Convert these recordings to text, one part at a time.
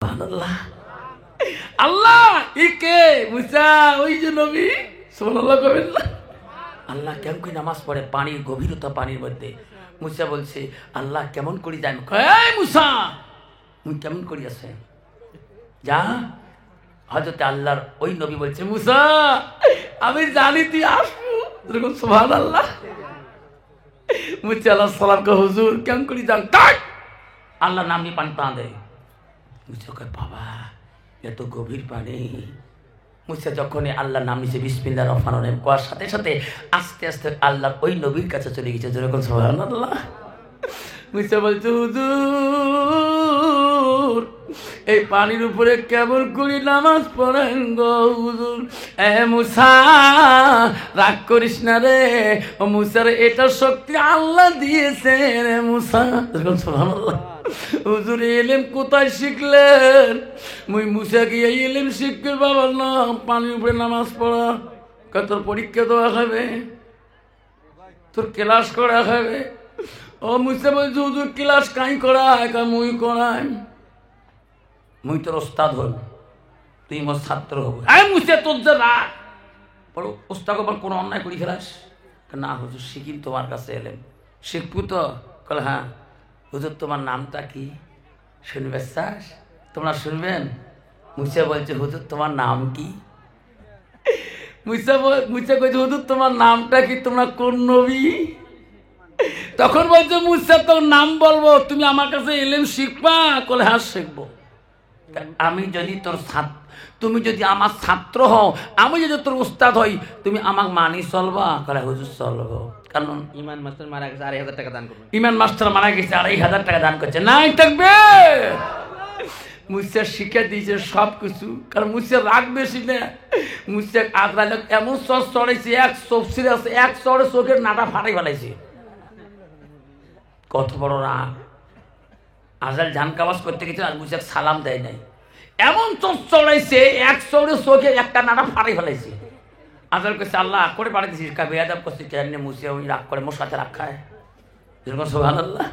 সুবহানাল্লাহ। আল্লাহ ইকে মুসা ওই যে নবী সুবহানাল্লাহ কবেন না। আল্লাহ কেমন করে নামাজ পড়ে পানির গভীরতা পানির মধ্যে। মুসা বলছে আল্লাহ কেমন করি যাই মুসা তুই কেমন করি আছে যা। হযরত আল্লাহর ওই নবী বলছে মুসা আমি জানি তুই আসবো। সুবহানাল্লাহ। মুসা আলাইহিস সালাম কে হুজুর কেমন করি যান আল্লাহ নাম নিয়ে পানি টান দেয়। মুসা কয় বাবা এত গভীর পানি। মুসা যখন আল্লাহ নাম নিছে বিসমিল্লাহির রহমানির রহিম কোয়ার সাথে সাথে আস্তে আস্তে আল্লাহর ওই নবীর কাছে চলে গেছে যেরকম সুবহানাল্লাহ। মুসা বলছে হুজুর এই পানির উপরে কেমন করে নামাজ পড়েন গো হুজুর। এ মুসা রাগ করিস না রে ও মুসার এটা শক্তি আল্লাহ দিয়েছে রে মুসা। সুবহানাল্লাহ। হুজুর ইলম কোথায় শিখলেন? মুই মুসা গিয়ে ইলম শিখবে বাবার নাম পানির উপরে নামাজ পড়া। তোর পরীক্ষা দেওয়া হবে তোর ক্লাস করা হবে। ও মুসা বলছে হুজুর ক্লাস কাই করায় মুই করাই মুই তোর ওস্তাদ হল তুই মোর ছাত্র হব। মুসা তোর যে রাগ বড় ওস্তাদ আবার কোনো অন্যায় করি ফেলাস না হুজুর শিখিন তোমার কাছে এলেন শিখবো তো। কল হ্যাঁ হুজুর তোমার নামটা কি শুনবে চাস তোমরা শুনবেন? মুসা বলছে হুজুর তোমার নাম কি? মুসা কইছে হুজুর তোমার নামটা কি তোমরা কোন নবী? তখন বলছে মুসা তোর নাম বলবো তুমি আমার কাছে ইলম শিখবা? কলে হ্যাঁ শিখবো। আমি যদি তোর তুমি যদি আমার ছাত্র হও আমি যদি তোর উস্তাদ হই তুমি আমাকে মানি চলবা? কলে হুজুর চলবো। কারণ ইমান মাস্টার মারা গেছে 2,500 টাকা দান করবেন। ইমান মাস্টার মারা গেছে 2,500 টাকা দান করছে নাই থাকবে। মুসা শিখে দিয়েছে সব কিছু। কারণ মুসা রাগ বেশি না। মুসা আগ্রা লোক এমন চর চড়াইছে এক চোখে আছে এক চড়ে চোখের নাটা ফাটাই ফেলাইছে। কত বড় রাগ। আজাল ঝান কাবাজ করতে গেছে আর মুসা সালাম দেয় নাই এমন চোখ চড়াইছে এক চড়ে চোখে একটা নাটা ফাটাই ফেলাইছে। আজাল কইছে আল্লাহ করে পাঠাইছিস কা বেয়াদব করছিস কেন? মুসা ওই রাগ করে মোর সাথে রাগ খায় যেরকম সুবহানাল্লাহ।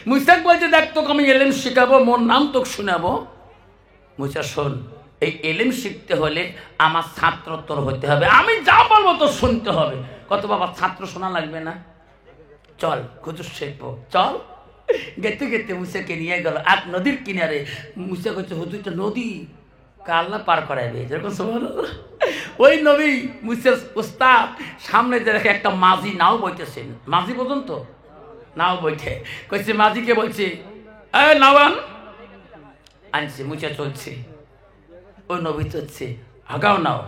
মুসা বলছে দেখ তোকে আমি এলেম শিখাবো মোর নাম তোকে শোনাবো। মুসা শোন এই এলেম শিখতে হলে আমার ছাত্র তোর হতে হবে আমি যা বলবো তোর শুনতে হবে। কত বাবা ছাত্র শোনা লাগবে না? চল হুজুর শিখবো চল। গেতে গেতে মুসাকে নিয়ে গেল এক নদীর কিনারে। মুসা কইছে হুজুরটা নদী আল্লাহ পার করাইবে যেরকম সুবহানাল্লাহ। ওই নবী মুসার উস্তাদ সামনে যে রেখে একটা মাঝি নাও বইতেছেন। মাঝি পর্যন্ত নাও বইঠে কইছে মাঝিকে বলছে এ নাওয়ান আনছে। মুসা চলছে ওই নবী চলছে আগাও নাও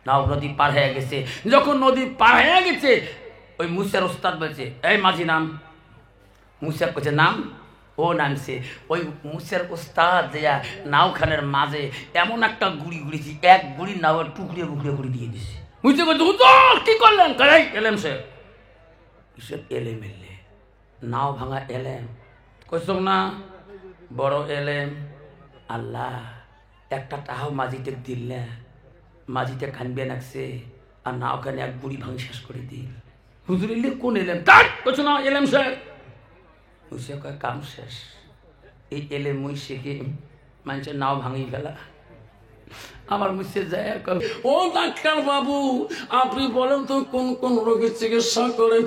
নাও নদী পার হয়ে গেছে। যখন নদী পার হয়ে গেছে ওই মুসার উস্তাদ বলছে এই মাঝি নাম। মুসা কইছে নাম। ও নামছে। ওই মুসার উস্তাদ যে নাওখানের মাঝে এমন একটা গুড়ি গুড়িছি এক গুড়ি নাওয়ের টুকরিয়ে টুকরিয়ে গুড়ি দিয়ে দিছে। মুসা কইছে হুজুর কি করলেন? কাই এলেম সে কিসব এলেম এলে নাও ভাঙা এলেম কইছ না বড় এলেম। আল্লাহ একটা টাহাও মাঝিতে দিল না মাঝিতে কানবে নাকছে আর নাওখানে এক গুড়ি ভাঙি শেষ করে দিল। হুজুর এলে কোন এলেম তার কইছ না এলেম সে। মুসা কয় কাম শেষ এই এলে মুই শিখে মানুষের নাও ভাঙি ফেলা। আমার মুসে যায় ও ডাক্তার বাবু আপনি বলেন তো কোন কোন রোগের চিকিৎসা করেন?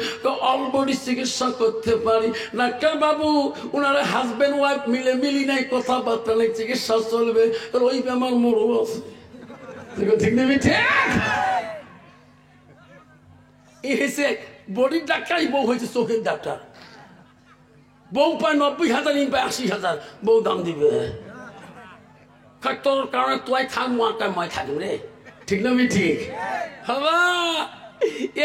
অল বডি চিকিৎসা করতে পারি। ডাক্তার বাবু ওনারা হাজবেন্ড ওয়াইফ মিলে মিলি নাই কথাবার্তা নেই চিকিৎসা চলবে ওই আমার মরু আছে ঠিক নেবে ঠিক এই হয়েছে বডির ডাক্তারই বউ হয়েছে চোখের ডাক্তার। বউ পায় 90,000 ইন পায় 80,000 বউ দাম দিবে। তোর কারণে তোই থাক মই থাকবো রে ঠিক না ঠিক বাবা।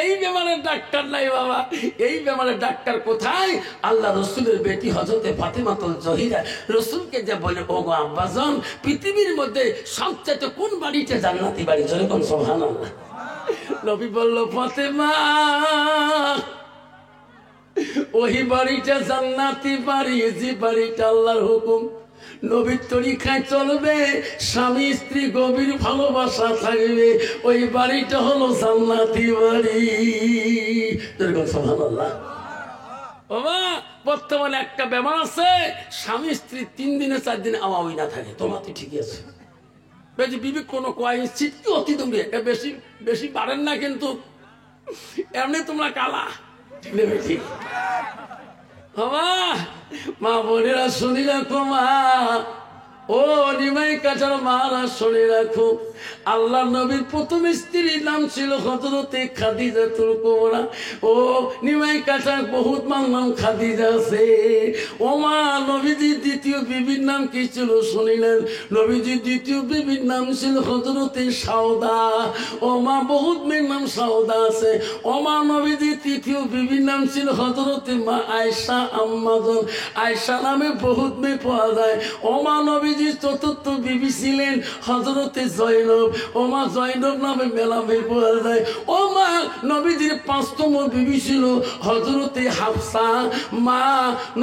এই বেমারের ডাক্তার নাই বাবা। এই বেমারের ডাক্তার কোথায়? আল্লাহ রসুলের বেটি হযরতে ফাতেমাতুল জহিরা রসুলকে যে বলে ও গো আব্বাজান পৃথিবীর মধ্যে সবচেয়ে কোন বাড়িতে জান্নাতি বাড়ি যেরকম সুবহানাল্লাহ। নবী বলল ফাতেমা ওই বাড়িটা জান্নাতি বাড়ি যে বাড়িটা আল্লাহর হুকুম নবীর তরিকায় চলবে স্বামী স্ত্রী গভীর ভালোবাসা থাকবে ওই বাড়িটা হলো জান্নাতি বাড়ি। সুবহানাল্লাহ। বাবা বর্তমানে একটা ব্যাপার আছে, স্বামী স্ত্রী 3 দিনে 4 দিনে আমাবি না থাকে। তোমার তো ঠিকই আছে, বেশি বিবেক কোনো কোয়াইসিট কি অতি তুমি বেশি বেশি পারেন না, কিন্তু এমনি তোমরা কালা ঠিক নেবে ঠিক। মা বোনেরা শুনি রাখো, মা ও নিমাই কাটার মারা শুনে রাখো, আল্লাহ নবীর প্রথম স্ত্রীর নাম ছিল হযরতে খাদিজাতুল কুবরা। ও নিমাই কাটার বহুত মান নাম খাদিজা আছে। ও মা, নবীজির দ্বিতীয় বিবির নাম কি ছিল শুনিলেন? নবীজির দ্বিতীয় বিবির নাম ছিল হযরতে সাউদা। ও মা, বহুত মেয়ের নাম সাউদা আছে। ও মা, নবীজির তৃতীয় বিবির নাম ছিল হযরতে মা আয়েশা আম্মাজান। আয়েশা নামে বহুত মেয়ে পাওয়া যায়। ও মা, নবীজির চতুর্থ বিবি ছিলেন হযরতে জয়নব। ও মা, জয়নব নামে মেলা মেয়ে পাওয়া যায়। ও মা, নবীজির 5তম বিবি ছিল হযরতে হাফসা। মা,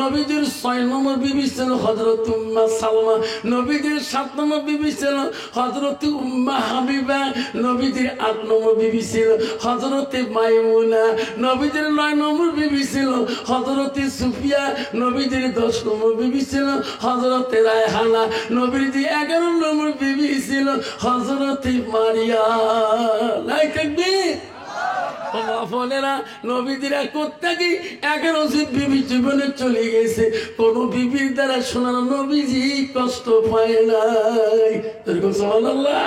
নবীজির 6 নম্বর বিবি ছিল হযরত উম্মা সালমা। নবীজির 7 নম্বর বিবি ছিল হযরত উম্মা হাবিবা। নবীজির 8 নম্বর বিবি ছিল হযরতে মাইমুনা। নবীজির 9 নম্বর বিবি ছিল হযরতে সুফিয়া। নবীজির 10 নম্বর বিবি ছিল হযরতে রায়হানা। নবীজি 11 নম্বর বিবি ছিল হযরতে মারিয়া। লাই তাকবীর। বোনেরা, নবীজিরা কোত্থেকে 11 বিবি জীবনে চলে গেছে, কোন বিবির দ্বারা শোনার নবীজি কষ্ট পায় নাই। সুবহানাল্লাহ।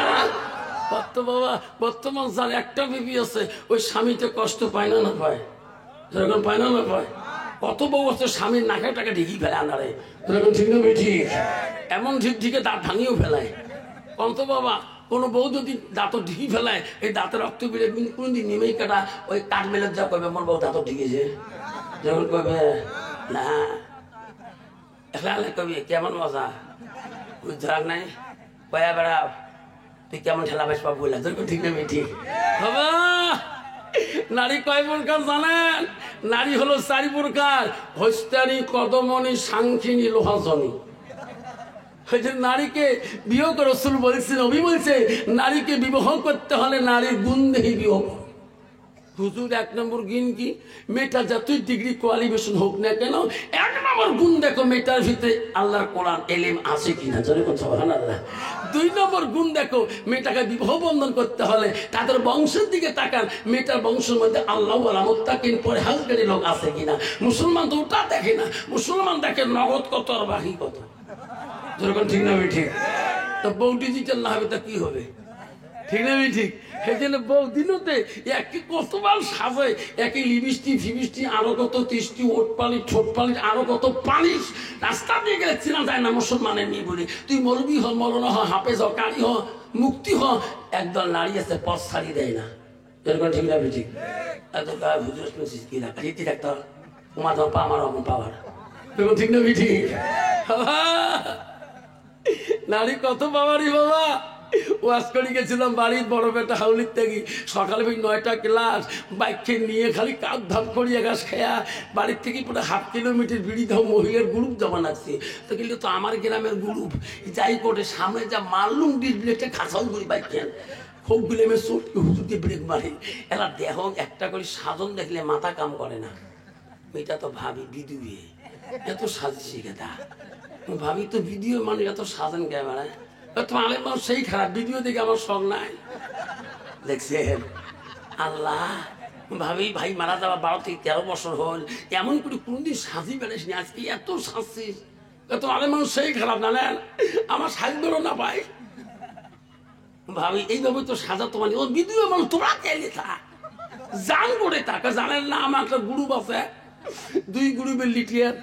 বাবা, বর্তমান যার একটা বিবি আছে, ওই স্বামীতে কষ্ট পায় না, না পায়? যেরকম পায় না, না পায়? কত বউ আছে স্বামীর নাকে টাকে ঢিকি ফেলে আনারে, যেরকম ঠিক না ঠিক? এমন ঠিক ঠিকে দাঁত ভাঙিয়েও ফেলায়। কত বাবা, কোনো বউ যদি দাঁত ঢিকি ফেলায়, এই দাঁতের রক্ত বেড়ে কোনদিন নেমেই কাটা ওই কাঠ মেলে যা কবে আমার বউ দাঁত ঢিকেছে, যখন কবে না কবি কেমন মজা বুঝতে নাই কয়া বেড়াও, তুই কেমন ঠেলা বেশ পাবো বললাম, তোর ঠিক নেবে ঠিক বাবা। নারী কয় প্রকার জানেন? নারী হলো 4 প্রকার: হস্তানি, কদমনি, সাংখিনী, লোহাজনী। নারীকে বিয়ে করে রাসূল বলেছেন, নবী বলছে নারীকে বিবাহ করতে হলে নারীর গুণ দেখে বিবাহ। হুজুর 1 নম্বর গুণ কি? মেয়েটা যতই ডিগ্রি কোয়ালিফিকেশন হোক না কেন, 1 নম্বর গুণ দেখো মেয়েটার ভিতরে আল্লাহর কোরআন এলেম আছে কিনা, জোরে কোন সুবহানাল্লাহ। 2 নম্বর গুণ দেখো, মেয়েটাকে বিবাহ বন্ধন করতে হলে তাদের বংশের দিকে তাকান, মেয়েটার বংশের মধ্যে আল্লাহ ওয়ালা মুত্তাকিন পরহেজগারী লোক আছে কিনা। মুসলমান তো ওটা দেখে না, মুসলমান দেখে নগদ কত আর বাকি কত, যেরকম ঠিক না ঠিক? তো বউ ডিজিটাল না হবে তা কি হবে, ঠিক না ঠিক? সেই জন্য বউ দিনতে একই কতবার সাজে, একই লিপস্টিক ফিবিস্টিক, আরো কত তিষ্টি, ওট পালিশ, ঠোঁট পালিশ, আরো কত পালিশ। রাস্তা দিয়ে গেলে চেনা যায় না মুসলমানের মেয়ে বলে। তুই মরবি হ, মরনা হ, হাফেজ হ, কারি হ, মুক্তি হ, একদল নারী আছে পথ ছাড়ি দেয় না, যেরকম ঠিক না ঠিক? এত হুজুর কি না রীতি রাখতে তোমার পা আমার অমন পাওয়ার, ঠিক না ঠিক? নারী কত পাওয়ারই বাবা। ওয়াজ করে গেছিলাম বাড়ির বড় বেটা হাউলির থেকে, সকালে 9টা ক্লাস, বাইককে নিয়ে খালি কাপ ধাপ করিয়া গাছ খেয়া বাড়ির থেকে পুরো 1/2 কিলোমিটার বিড়ি ধাও মহিলার গ্রুপ জমা লাগছে। তো কিন্তু তো আমার গ্রামের গ্রুপ যাই করে সামনে যা মারলুম ডিসপ্লেটা খাসাও করি বাইক খেয়াল খুব গুলেমে চোট হুজুরকে ব্রেক মারে। এলা দেহ একটা করে সাজন দেখলে মাথা কাম করে না। মেয়েটা তো ভাবি বিদুয়ে এত সাজিছি গেদা, ভাবি তো ভিডিও মানে এত সাজান ক্যামেরা, তোমার আলেম মানুষ সেই খারাপ ভিডিও দেখে আমার শখ নাই। দেখছেন আল্লাহ, ভাবি ভাই মারা যাওয়া 12 থেকে 13 বছর হল, এমন করে কোনদিন সাজি বেড়াইস নি, আজকে এত সাজছিস। তোমার আলেম মানুষ সেই খারাপ না নেন, আমার সাজবেরও না পাই। ভাবি এইভাবে তো সাজা তোমার ও ভিডিও মানুষ, তোমরা চাইলে থাক জান করে তাকে জানেন না। আমার একটা গ্রুপ আছে, 2 গ্রুপের লিটিয়ার।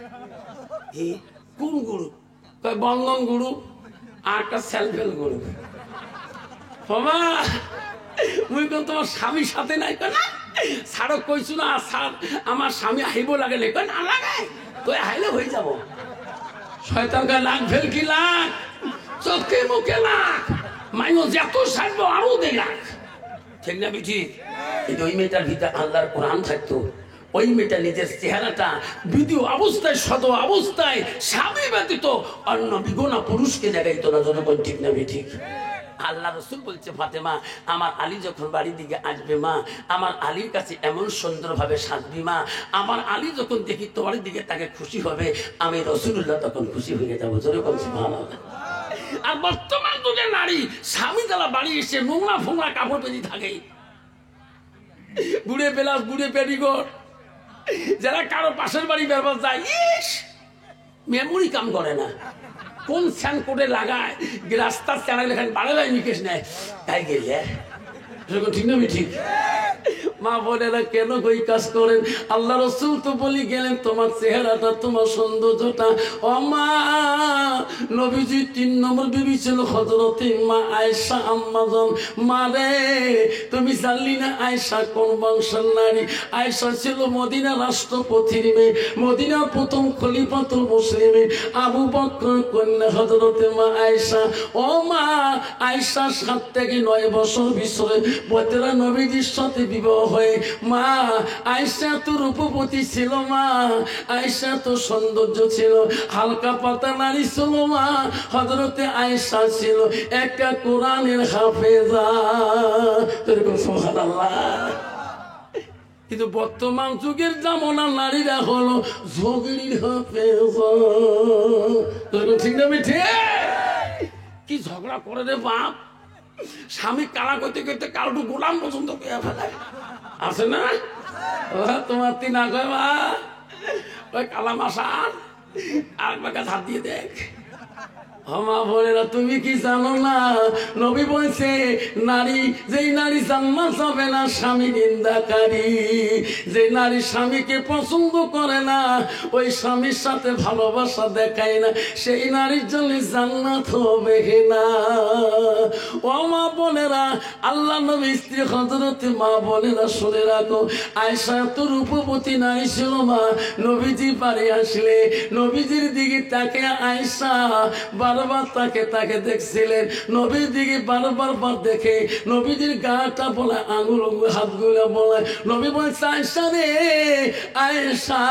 কোন গ্রুপ? বন্ধন গ্রুপ আর একটা সেলফ হেল্প গ্রুপ। বাবা মুই কোন তোমার স্বামীর সাথে নাই না ছাড়ো কইছু না, স্যার আমার স্বামী আইব লাগে না লাগে তো হাইলে হয়ে যাব। শয়তানকে লাখ ফেল কি লাখ, চোখে মুখে লাখ, মাইও যত সারবো আরো 2 লাখ, ঠিক না বিঠি? কিন্তু ওই মেয়েটার ভিতরে আল্লাহর কোরআন থাকতো, ওই মেয়েটা নিজের চেহারাটা ভিডিও অবস্থায় সদ অবস্থায় স্বামী ব্যতীত অন্য বিগোনা পুরুষকে দেখাইতো না, যতক্ষণ ঠিক না ঠিক? আল্লাহ রসুল বলছে ফাতেমা আমার আলী যখন বাড়ির দিকে আসবে মা আমার আলীর কাছে এমন সুন্দরভাবে সাজবি মা আমার আলী যখন দেখি তোমার দিকে তাকে খুশি হবে আমি রসুল্লাহ তখন খুশি হয়ে যাবো যেরকম সুবহানাল্লাহ। আর বর্তমান যুগে নারী স্বামী যারা বাড়ি এসে নোংরা ফোংরা কাপড় পেয়ে থাকে, বুড়ে বেলাস বুড়ে পেটিকোট, যারা কারো পাশের বাড়ি বেরবার যায় ইস মেমোরি কাম করে না, কোন স্যান কোটে লাগায় রাস্তার চ্যানেল এখানে বাড়ালাই নিকেশ নেয় তাই গেলে ঠিক না ঠিক। মা বোনেরা কেন কই কাজ করেন? আল্লাহ রসুল তো বলি গেলেন তোমার চেহারাটা তোমার সৌন্দর্যটা। ও মা নবীজি 3 নম্বর বিবি ছিল হযরতে মা আয়েশা আম্মাজান। মা রে তুমি জানলি না আয়েশা কোন বংশের নারী? আয়েশা ছিল মদিনা রাষ্ট্রপতির মেয়ে, মদিনার প্রথম খলিফাতুল মুসলিমিন আবু বকর কন্যা হযরতে মা আয়েশা। ও মা আয়েশা 7 থেকে 9 বছর বিছরে বতেরা নবীজির সাথে বিবাহ হয়ে মা আয়েশা তো রূপবতী ছিল, মা আয়েশা তো সৌন্দর্য ছিল, হালকা পাতা নারী ছিল মা। হযরতে আয়েশা ছিল একটা কোরআনের হাফেজা। সুবহানাল্লাহ। কিন্তু বর্তমান যুগের জামানা নারীরা হলো ঝগড়ির হাফেজা। ঠিক না ঠিক? কি ঝগড়া করে রে বাপ, স্বামী কালা করতে করতে কালটু গোলাম পর্যন্ত পেয়ে ফেলায় আছে না? তোমার 3 আগে মা ওই কালা মাসার আর বাকা হাত দিয়ে দেখ। মা বোনেরা তুমি কি জানো না নবী বলছে নারী যেই নারী জান্নাত যাবে না স্বামী নিন্দাকারী, যে নারী স্বামীকে পছন্দ করে না ওই স্বামীর সাথে ভালোবাসা দেখায় না সেই নারীর জন্য জান্নাত হবে না। ও মা বোনেরা আল্লাহ নবী স্ত্রী হযরতে মা বোনেরা শুনে রাখো আয়েশা তো রূপবতী নারী ছিল মা। নবীজি বাড়ি আসলে নবীজির দিকে তাকে আয়েশা বারবার তাকে দেখছিলেন, নবীর দিকে বারবার দেখে নবীজির গাটা বলে আঙুল হাতগুলো বলে নবী বলছে আয়েশা রে আয়েশা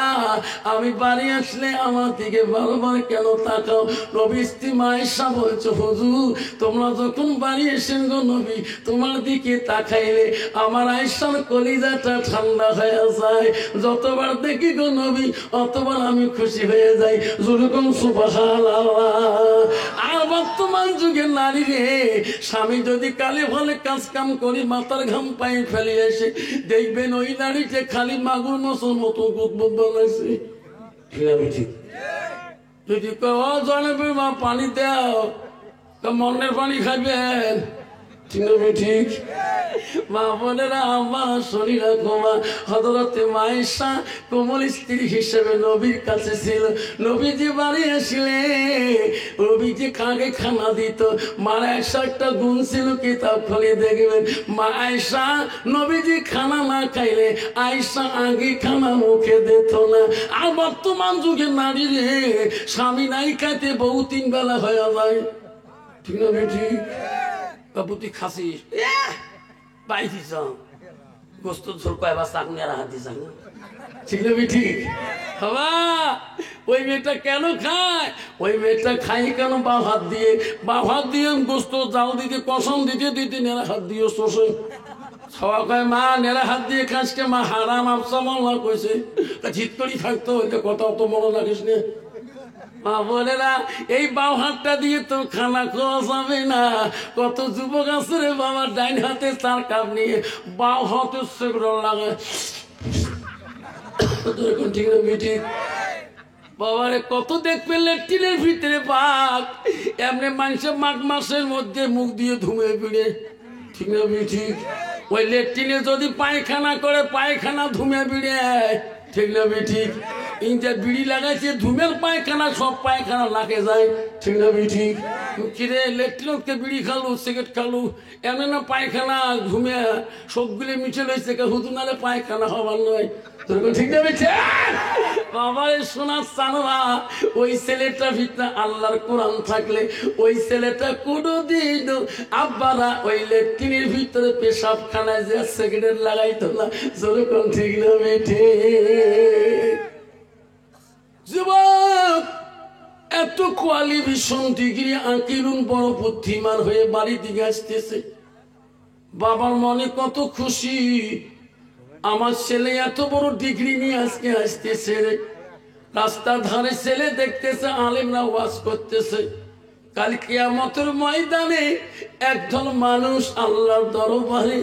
আমি বাড়ি আসলে আমার দিকে বারবার কেন তাকাও? নবী স্ত্রী আয়েশা বলছে হুজুর তোমরা যখন বাড়ি এসেন গো নবী তোমার দিকে তাকাইলে আমার আয়েশার কলিজাটা ঠান্ডা হয়ে যায়, যতবার দেখি গো নবী অতবার আমি খুশি হয়ে যাই। যেরকম সুবহানাল্লাহ। আর বর্তমান যুগের নারী রে স্বামী যদি কালে ভালে কাজ কাম করি মাথার ঘাম পায়ে ফেলে এসে দেখবেন ওই নারীকে খালি মাগুর মশোর মতো গুদবুদ বানাইছে। যদি জানাবে মা পানি দাও মনের পানি খাবেন ঠিক। মা বোনেরা আমার শরীর মা হযরতে মা আয়েশা কোমল স্ত্রী হিসেবে নবীর কাছে ছিল। নবীজি বাড়ি আসলে নবীজি কাকে খানা দিত। মা আয়েশা একটা গুণ ছিল কিতাব খুলে দেখবেন মা আয়েশা নবীজি খানা না খাইলে আয়েশা আগে খানা মুখে দিত না। আর বর্তমান যুগে নারী রে স্বামী নাই খাইতে বউ 3 বেলা হয়ে যায়। ঠিক না ঠিক? বাবুতি খাসিস বাইছি গোস্ত ঝোল কয়বার চাকুনি আর হাত দিয়েছে ঠিক না ঠিক? বাবা ওই মেয়েটা কেন খায়? ওই মেয়েটা খাই কেন বাঁ হাত দিয়ে গোস্ত জাল দিতে কসম দিতে নেড়া হাত দিয়ে শোষে সবাই কয় মা নেড়া হাত দিয়ে খাসকে মা হারাম আফসা মাল্লা কইছে জিত করি থাকতো ওইটা কথা অত মনে লাগিস না। মা বলে না এই বাম হাতটা দিয়ে তো খানা খাওয়া যাবে না। কত যুবক আছে রে বাবা ডাইন হাতে 4 কাপ নিয়ে বাম হাতে সেগুলো লাগে ঠিক না ঠিক? বাবারে কত দেখবে লেট্রিনের ভিতরে পাক এমনি মানুষের মাঘ মাসের মধ্যে মুখ দিয়ে ধুমে পিড়ে ঠিক না ঠিক? ওই লেট্রিনে যদি পায়খানা করে পায়খানা ধুমে পিড়ে ঠিক না ঠিক? ইঞ্জা বিড়ি লাগাইছে ধুমের পায়খানা সব পায়খানা লাগে যায় ঠিক না ঠিক? কিরে লেট্রিনকে বিড়ি খালু সিগারেট খালু এমন না পায়খানা ধুমে সবগুলো মিশে লইছে হুদু নালে পায়খানা হবার নয় ঠিক না বেঠে? বাবার শোনার চানোরা ওই ছেলেটা ভিতরে আল্লাহর কোরআন থাকলে ওই ছেলেটা কোনোদিন আব্বারা ওই লেট্রিনের ভিতরে পেশাবখানায় যে সিগারেট লাগাইতো না। যেরকম ঠিক না বেঠে? যুবক এত কোয়ালিফিকেশন ডিগ্রি আঁকিলুন বড় বুদ্ধিমান হয়ে বাড়ি দিকে আসতেছে। বাবার মনে কত খুশি, আমার ছেলে এত বড় ডিগ্রি নিয়ে আজকে আসতেছে। রাস্তার ধারে ছেলে দেখতেছে আলেমরা ওয়াজ করতেছে। কাল কিয়ামতের ময়দানে একদল মানুষ আল্লাহর দরবারে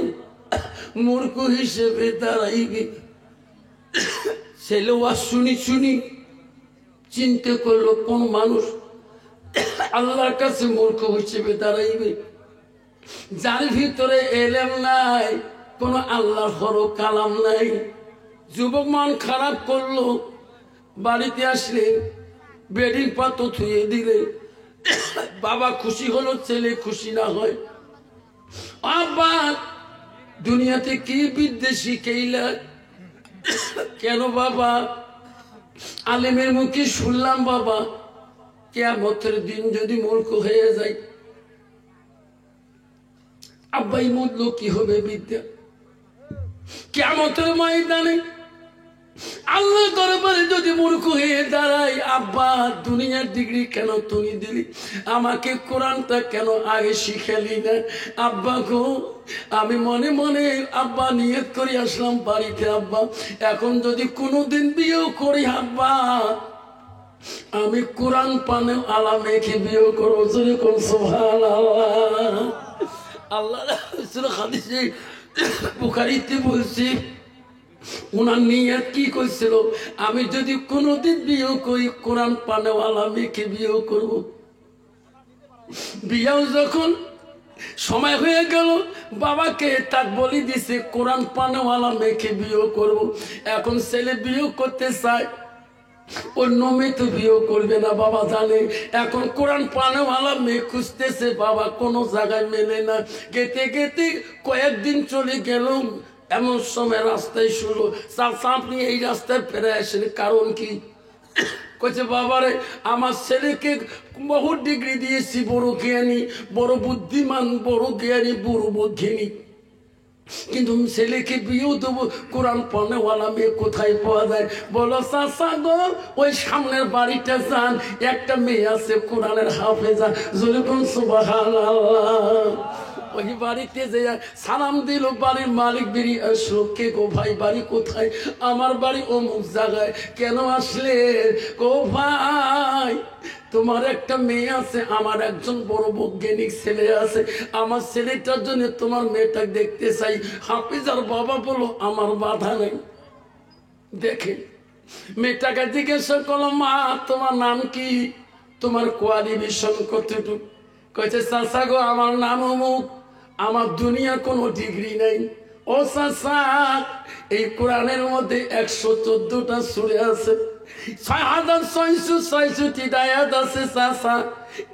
মূর্খ হিসেবে দাঁড়াইবে। ছেলে ওয়াজ শুনি শুনি চিন্তা করলো কোন মানুষ আল্লাহর কাছে মূর্খ হিসেবে দাঁড়াইবে, যার ভিতরে এলেম নাই, কোন আল্লাহর হর কালাম নাই। যুবক মন খারাপ করলো, বাড়িতে আসলে বেডিং পাতো থুয়ে দিলে। বাবা খুশি হলো, ছেলে খুশি না হয়। আব্বা দুনিয়াতে কি বিদ্যে শিখাইলা? কেন বাবা? আলেমের মুখে শুনলাম বাবা কিয়ামতের দিন যদি মূর্খ হয়ে যায়। আব্বাই মূল্য কি হবে বিদ্যা? কিয়ামতের ময়দানে আল্লাহ দরবারে যদি মূর্খ হয়ে দাঁড়ায়, আব্বা দুনিয়ার ডিগ্রি কেন তুমি দিলি, আমাকে কোরআনটা কেন আগে শিখালি না? আব্বা গো, আমি মনে মনে আব্বা নিয়ত করে আসলাম বাড়িতে, আব্বা এখন যদি কোনোদিন বিয়েও করি আব্বা, আমি কোরআন পানে আলা মেখে বিয়ে করবো। যেরকম সুবহানাল্লাহ। আল্লাহ হাদিসে বুখারীতে বলছি, উনার নিয়ত কি করেছিল, আমি যদি কোনোদিন বিয়ে করি কোরআন পানেওয়ালা মেয়েকে বিয়ে করব। বিয়েও যখন সময় হয়ে গেল, বাবাকে তাক বলি দিছে কোরআন পানেওয়ালা মেয়েকে বিয়ে করব। এখন ছেলে বিয়ে করতে চায়, অন্য মেয়ে তো বিয়ে করবে না বাবা জানে। এখন কোরআন পানেওয়ালা মেয়ে খুঁজতেছে, বাবা কোনো জায়গায় মেলে না। গেতে গেতে কয়েকদিন চলে গেল, এমন সময় রাস্তায় শুনলো, চাচা আপনি এই রাস্তায় ফেরে আসেন, কারণ কি? কইছে বাবারে আমার ছেলেকে বহু ডিগ্রি দিয়েছি, বড় জ্ঞানী, বড় বুদ্ধিমান, বড় জ্ঞানী, বড় বুদ্ধিনী, কিন্তু ছেলেকে বিয়েও দেবো, কোরআন পড়নেওয়ালা মেয়ে কোথায় পাওয়া যায়? বলো চাচা গো, ওই সামনের বাড়িটা যান, একটা মেয়ে আছে কোরআনের হাফেজা। যেরকম সুবহানাল্লাহ। ওই বাড়িতে যে সালাম দিল, বাড়ির মালিক বেরিয়ে আসলো, কে গো ভাই বাড়ি কোথায়? আমার বাড়ি অমুক জায়গায়। কেন আসলে? গো ভাই তোমার একটা মেয়ে আছে, আমার একজন বড় বৈজ্ঞানিক ছেলে আছে, আমার ছেলেটার জন্য তোমার মেয়েটা দেখতে চাই। হাফিজার বাবা বলো আমার বাধা নেই। দেখে মেয়েটাকে জিজ্ঞাসা করলো, মা তোমার নাম কি, তোমার কোয়ালিফিকেশন কতটুকু? কইছে চাচা গো আমার নাম অমুক, আমার দুনিয়ার কোনো ডিগ্রি নেই। ও চাচা এই কোরআনের মধ্যে 114টা সূরা আছে, 6666 আয়াত আছে চাচা,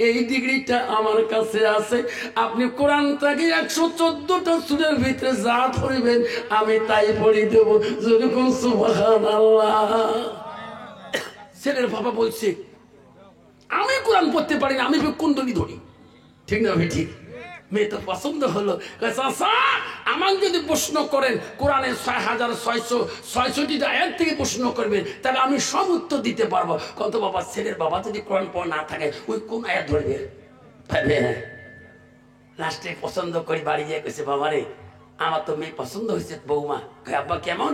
এই ডিগ্রিটা আমার কাছে আছে। আপনি কোরআনটাকে 114টা সূরার ভিতরে যা পড়বেন আমি তাই পড়ি দেব। যেরকম সুবহানাল্লাহ। ছেলের বাবা বলছে আমি কোরআন পড়তে পারি না, আমি কুণ্ডলী ধরি। ঠিক না ভাই? ঠিক। মেয়ে তো পছন্দ হলো। আমার যদি প্রশ্ন করেন কোরআনের 6666 আয়াত থেকে প্রশ্ন করবেন, তাহলে আমি সব উত্তর দিতে পারবো। কত বাবা, ছেলের বাবা যদি কোরআন পড়া না থাকে ওই কোন আয়াত ধরবে? লাস্টে পছন্দ করি বাড়ি যেয়ে গেছে, বাবারে আমার তো মেয়ে পছন্দ হয়েছে বৌমা। আব্বা কেমন?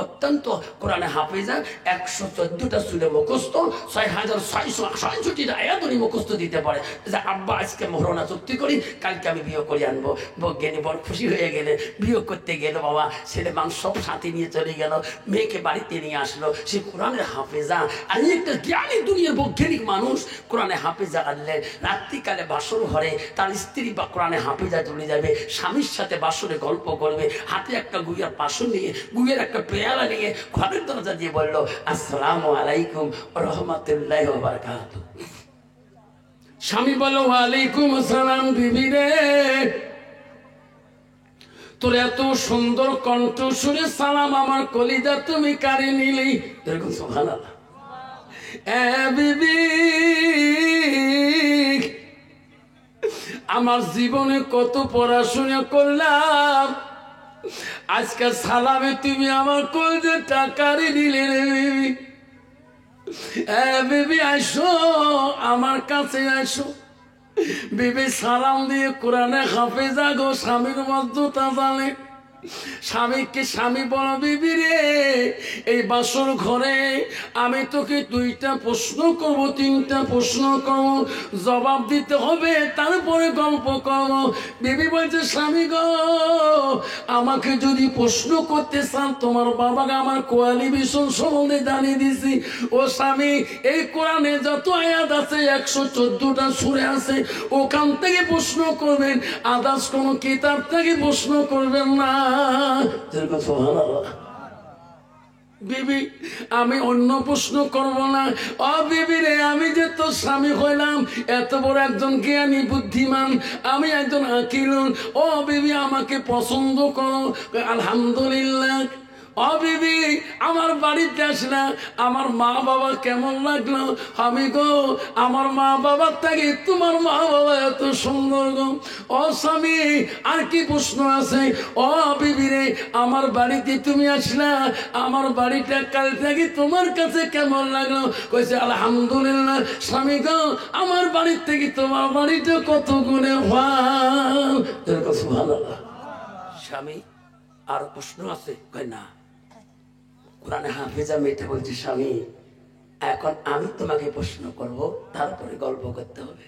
অত্যন্ত কোরআনে হাফেজা, 114টা সূরা মুখস্থ, 6666 আয়াত উনি মুখস্থ দিতে পারে। যে আব্বা আজকে মোহরনা চুক্তি করি, কালকে আমি বিয়ে করে আনবো। বৈজ্ঞানিক বড় খুশি হয়ে গেলে বিয়ে করতে গেল। বাবা ছেলে মানুষ সব সাথে নিয়ে চলে গেল, মেয়েকে বাড়িতে নিয়ে আসলো। সে কোরআনের হাফেজা, আর একটা জ্ঞানী দুনিয়ার বৈজ্ঞানিক মানুষ কোরআনে হাফেজা আনলেন। রাত্রিকালে বাসর ঘরে তার স্ত্রী বা কোরআনে হাফেজা চলে যাবে, স্বামীর সাথে বাসরে গল্প করবে, হাতে একটা গুইয়ার পাশন নিয়ে, গুইয়ের একটা পেয়ালা নিয়ে ঘরের দরজা দিয়ে বললো, আসসালামু আলাইকুম রহমতুল্লাহি ওয়া বারাকাতুহু। স্বামী বলল, ওয়ালাইকুম আসসালাম। বিবি রে তোর এত সুন্দর কণ্ঠ শুনে সালাম আমার কলিজা তুমি কারে নিলি? এরকম সুবহানাল্লাহ। বিবি আমার জীবনে কত পড়াশোনা করলাম, আজকে সালামে তুমি আমার কলিজা টাকারে নিলে রে বিবি। বিবি আইসো, আমার কাছে আইসো। বিবি সালাম দিয়ে কোরআনে হাফেজা গো, স্বামীর মর্যাদা জানে। স্বামীকে স্বামী বলো, বিবি রে এই বাসর ঘরে আমি তোকে 2টা প্রশ্ন করব, 3টা প্রশ্ন করব, জবাব দিতে হবে, তারপরে গল্প করব। বিবি বলছে, স্বামী গো আমাকে যদি প্রশ্ন করতে চান, তোমার বাবাকে আমার কোয়ালিফিকেশন সম্বন্ধে জানিয়ে দিছি। ও স্বামী, এই কোরআনে যত আয়াত আছে 114টা সূরা আছে, ওখান থেকে প্রশ্ন করবেন, আদার্স কোন কিতাব থেকে প্রশ্ন করবেন না। বিবি আমি অন্য প্রশ্ন করব না। ও বিবি রে, আমি যে তোর স্বামী হইলাম, এত বড় একজন জ্ঞানী বুদ্ধিমান, আমি একজন আকিলুন। ও বিবি আমাকে পছন্দ করো। আলহামদুলিল্লাহ। ও বিবি আমার বাড়িতে আসলা, আমার মা বাবা কেমন লাগলো? আমি গো আমার মা বাবার থেকে তোমার মা বাবা এত সুন্দর গো। ও স্বামী আর কি প্রশ্ন আছে? ও বিবি রে আমার বাড়িতে তুমি আসলা, আমার বাড়িটা কাল থেকে তোমার কাছে কেমন লাগলো? কইছে আলহামদুলিল্লাহ। স্বামী গো আমার বাড়ির থেকে তোমার বাড়িটা কত গুণে ভালো। স্বামী আর প্রশ্ন আছে? কয় না। কোরআনে হাফেজা মেয়েটা বলছে, স্বামী এখন আমি তোমাকে প্রশ্ন করব, তারপরে গল্প করতে হবে।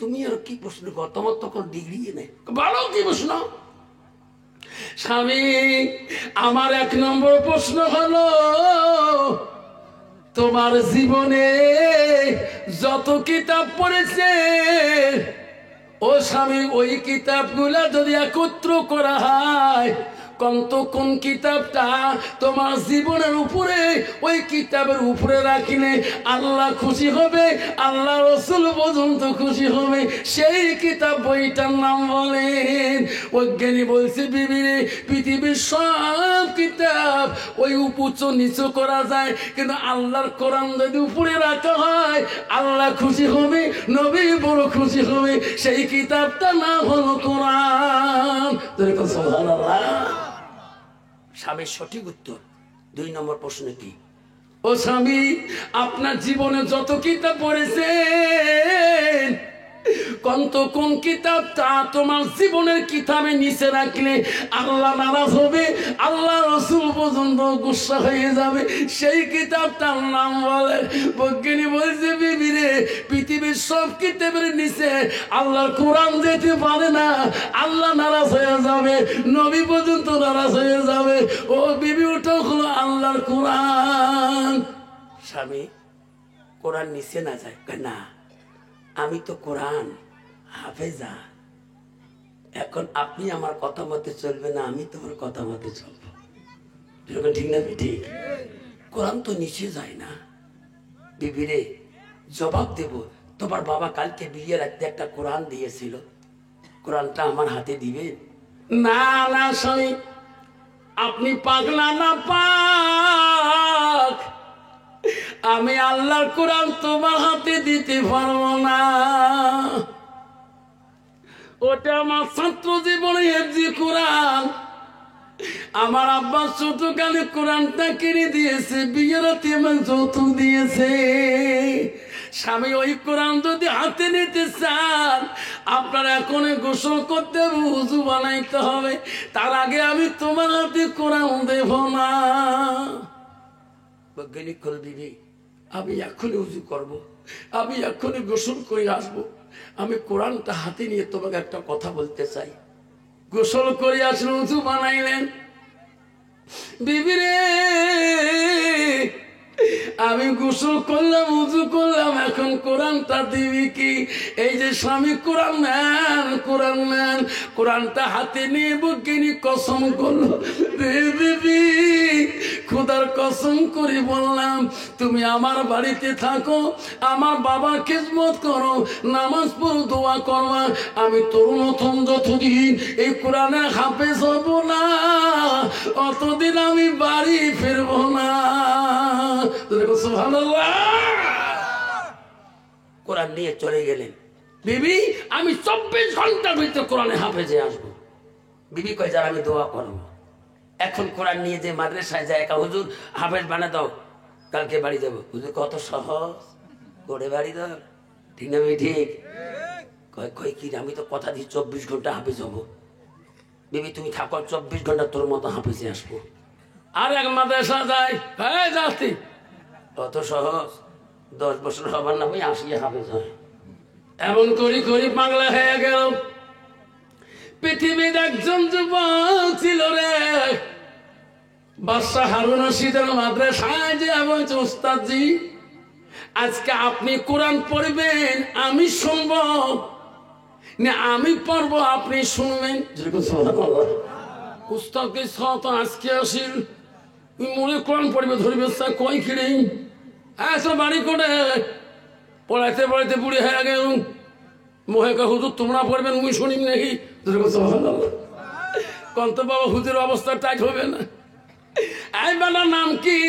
তুমি আর কি প্রশ্ন করো, তোমার তো কোনো ডিগ্রি নেই। বলো কি প্রশ্ন? স্বামী আমার 1 নম্বর প্রশ্ন হলো, তোমার জীবনে যত কিতাব পড়েছে ও স্বামী, ওই কিতাবগুলা যদি একত্র করা হয়, কোন কিতাবটা তোমার জীবনের উপরে, ওই কিতাবের উপরে রাখিলে আল্লাহ খুশি হবে, আল্লাহ রসুল পর্যন্ত খুশি হবে, সেই কিতাব বইটার নাম বলেন। অজ্ঞানী বলছে, বিবি রে পৃথিবীর সব কিতাব ওই উঁচু নিচু করা যায়, কিন্তু আল্লাহর কোরআন যদি উপরে রাখা হয় আল্লাহ খুশি হবে, নবী বড় খুশি হবে, সেই কিতাবটা না হলো কোরআন। সুবহানাল্লাহ। স্বামীর সঠিক উত্তর। 2 নম্বর প্রশ্ন কি? ও স্বামী আপনার জীবনে যত কিতাব পড়েছেন, কোন কিতাবটা তোমার জীবনের কিতাবে নিচে রাখলে আল্লাহ নারাজ হবে, আল্লাহ রসুল পর্যন্ত গুসা হয়ে যাবে, সেই কিতাবটার নাম বলে। বৈজ্ঞানী বলছে, বিবি রে পৃথিবীর সব কিতাবের নিচে আল্লাহর কোরআন যেতে পারে না, আল্লাহ নারাজ হয়ে যাবে, নবী পর্যন্ত নারাজ হয়ে যাবে। ও বিবি ওটা হলো আল্লাহর কোরআন। স্বামী কোরআন নিচে না যায়? না, আমি তো কোরআন হাফেজা, এখন আপনি আমার কথা মতে চলবে না, আমি তোমার কথা মতে চলবো। ঠিক না? ঠিক। কোরআন তো নিচে যায় না। বিবি রে জবাব দেব, তোমার বাবা কালকে বিয়ে রাখতে একটা কোরআন দিয়েছিল, কোরআনটা আমার হাতে দিবেন? না না স্বামী, আপনি পাগলা না পাক, আমি আল্লাহর কোরআন তোমার হাতে দিতে পারবো না, ওটা আমার ছাত্র জীবনে হেফজি কোরআন। আমার আব্বা ছোটকালে কোরআনটা কিনে দিয়েছে, বিয়ের রাতে আমার যৌতুক দিয়েছে। স্বামী ওই কোরআন যদি হাতে নিতে চান, আপনার এখন গোসল করতে হবে, উযু বানাইতে হবে, তার আগে আমি তোমার হাতে কোরআন দেব না। বৈজ্ঞানিক করে দিবি, আমি এখনই উযু করব, আমি এখনই গোসল করে আসবো, আমি কোরআনটা হাতে নিয়ে তোমাকে একটা কথা বলতে চাই। গোসল করে আসলে উযু বানাইলেন, বিবি রে আমি গোসল করলাম, উযু করলাম, এখন কোরআনটা দিবি কি? এই যে স্বামী কোরআন নেন, কোরআন নেন, কোরআনটা হাতে নিয়ে বৈজ্ঞানিক কসম করলো, রে বিবি খোদার কসম করে বললাম, তুমি আমার বাড়িতে থাকো, আমার বাবার খিদমত করো, নামাজ পড়ো, দোয়া করবা, আমি তরুণতম যতদিন এই কোরআনের হাফেজ হব না, অতদিন আমি বাড়ি ফিরবো না। কোরআন নিয়ে চলে গেলেন। বিবি আমি 24 ঘন্টার ভিতরে কোরআনে হাফেজে আসবো। বিবি কয় যার আমি দোয়া করবো। এখন কোরআন নিয়ে যে মাদ্রাসায় যায়, একা হুজুর হাফেজ বানা দাও, কালকে বাড়ি যাবো। বুঝলি কত সহজ করে বাড়ি ধর, ঠিক না ভাই? ঠিক কয় কয় কি আমি তো কথা দিই 24 ঘন্টা হাফেজ হবো। বেবি তুমি থাকো, 24 ঘন্টা তোর মতো হাফেজে আসবো। আর এক মাদ্রাসা যায়, হ্যাঁ যাচ্ছি। কত সহজ, 10 বছর হবার না ভাই 80 হাফেজ হয়। এমন করি করি পাগলা হয়ে গেল। পৃথিবীর একজন যুবক ছিল রে, বাদশাহ হারুন রশিদের মাদ্রাসায় যে বলছে, ওস্তাদজি আজকে আপনি কোরআন পড়বেন, আমি শুনব না আমি পড়বো আপনি শুনবেন। উস্তাদকে তো আজকে আসিল মনে কোরআন পড়বে ধরবে কই খিড়ে এসব বাড়ি করে পড়াইতে পড়াইতে বুড়ি হয়ে গেল। মোহে কা হুজুর তোমরা পড়বেন মুই শুনিম নাকি? কন্ত বাবা হুজুর অবস্থা টাইট হবে না। এই বেলার নাম কি?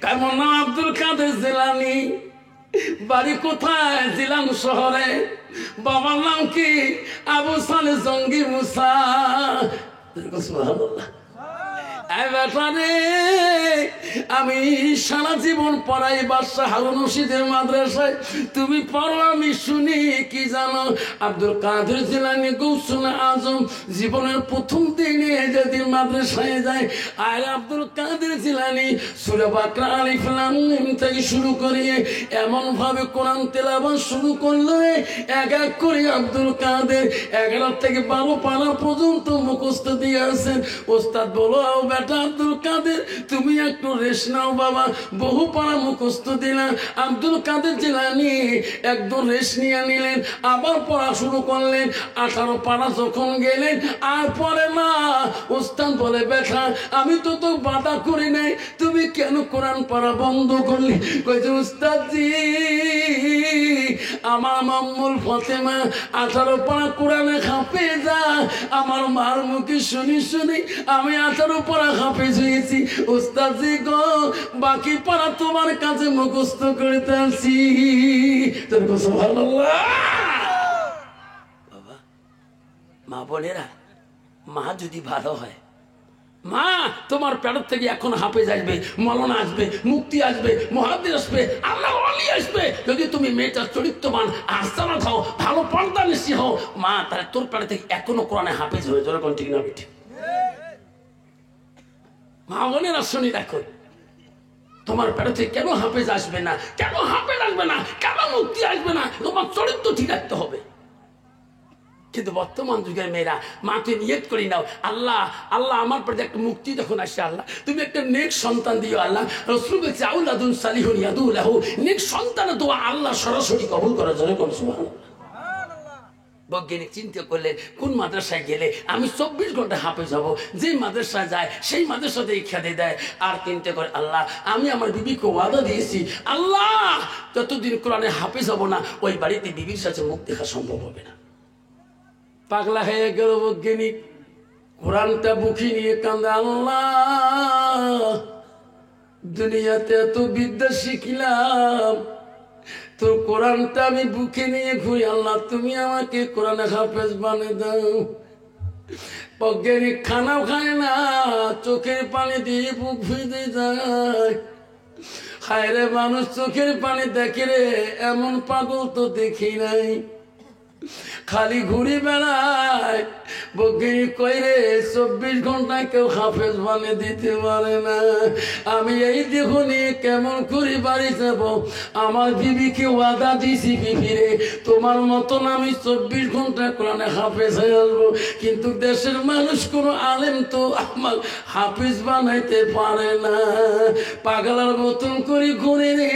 কেমন নাম? আব্দুল কাদের জিলানী। বাড়ি কোথায়? জিলান শহরে। বাবার নাম কি? আবু সালে জঙ্গি মুসা। আমি সারা জীবন পড়াই বাদশাহ হারুন রশিদের মাদ্রাসায়, তুমি পড়ো আমি শুনি। কি জানো? আব্দুল কাদের জিলানী গৌসুল আজম জীবনের প্রথম দিনে যেদিন মাদ্রাসায় যায়, আর আব্দুল কাদের জিলানী সূরা বাকরা আলিফ লাম মিম থেকে শুরু করিয়ে এমন ভাবে কোরআন তেলাওয়াত শুরু করলো, এক এক করে আব্দুল কাদের 11 থেকে 12 পারা পর্যন্ত মুখস্থ দিয়ে আসেন। ওস্তাদ বলো বেটা আব্দুল কাদের তুমি একটু রেস্ট নাও বাবা, বহু পারা মুখস্থ দিলাম। আব্দুল কাদের জিলানী একদম রেস্ট নিয়ে নিলেন, আবার পড়া শুরু করলেন। 18 পারা যখন গেলেন আর পরে না। ওস্তাদ বলে বেটা আমি তো বাধা করি নাই, তুমি কেন কোরআন পড়া বন্ধ করলে? কইছে উস্তাদজি আমার মাম্মুল ফাতেমা 18 পারা কোরআনে হাফেজা, আমার মার মুখে শুনি শুনি আমি 18 পারা হাফেজ হয়েছি। উস্তাদজি গো বাকি পারা তোমার কাছে মুখস্থ করতে আসি। বাবা মা বোনেরা, মা যদি ভালো হয়, মা তোমার পেটের থেকে এখন হাফেজ আসবে, মৌলানা আসবে, মুক্তি আসবে, মুহাদ্দিস আসবে, আল্লাহ ওলি আসবে। যদি তুমি মেয়েটা চরিত্রবান আস্তানা হও, ভালো পর্দা নিশি হও, মা তাহলে তোর পেটে থেকে এখনো কোরআনে হাফেজ হয়ে যাবে। কোন ঠিক না বেটি? মা বোনেরা শুনি দেখো, তোমার পেটে থেকে কেন হাফেজ আসবে না? কেন হাফেজ আসবে না? কেন মুক্তি আসবে না? তোমার চরিত্র ঠিক রাখতে হবে। কিন্তু বর্তমান যুগের মেয়েরা মাকে নিয়ত করি নাও, আল্লাহ আল্লাহ আমার প্রতি একটা মুক্তি যখন আসে, আল্লাহ তুমি একটা নেক সন্তান দিও। আল্লাহ রাসূল বলেছে আউলাদুন সালিহুন ইয়াদু লাহু, নেক সন্তানের দোয়া আল্লাহ সরাসরি কবুল করার জন্য। কোন সুবহানাল্লাহ। বৈজ্ঞানিক চিন্তা করলেন কোন মাদ্রাসায় গেলে আমি 24 ঘন্টা হাফেজ হব, যে মাদ্রাসায় যায় সেই মাদ্রাসাতেই খেতে দেয়। আর চিন্তা করে আল্লাহ আমি আমার বিবিকে ওয়াদা দিয়েছি, আল্লাহ যতদিন কোরআনে হাফেজ হব না ওই বাড়িতে বিবির সাথে মুখ দেখা সম্ভব হবে না। পাগলা হয়ে গেল বৈজ্ঞানিক, কোরআনটা বুকি নিয়ে কান্দে, আল্লাহ দুনিয়াতে এত বিদ্যা শিখলাম, তোর কোরআনটা আমি বুকে নিয়ে ঘুরি, আল্লাহ তুমি আমাকে কোরআনে হাফেজ বানিয়ে দাও। বৈজ্ঞানিক খানাও খায় না, চোখের পানি দিয়ে বুক ভিজে যায়। হায় রে মানুষ চোখের পানি দেখে রে, এমন পাগল তো দেখি নাই। খালি ঘুরি বেড়ায় বৈজ্ঞানিক কইরে 24 ঘন্টায় কেউ হাফেজ বানিয়ে দিতে পারে না। আমি এই দেখুনি কেমন করে বাড়ি যাব, আমার বিবিকে ওয়াদা দিছি, বিবিরে তোমার মতন আমি 24 ঘন্টা কোরআনে হাফেজ হয়ে আসবো। কিন্তু দেশের মানুষ কোনো আলেম তো আমার হাফেজ বানাইতে পারে না। পাগলার মতন করে ঘুরে রে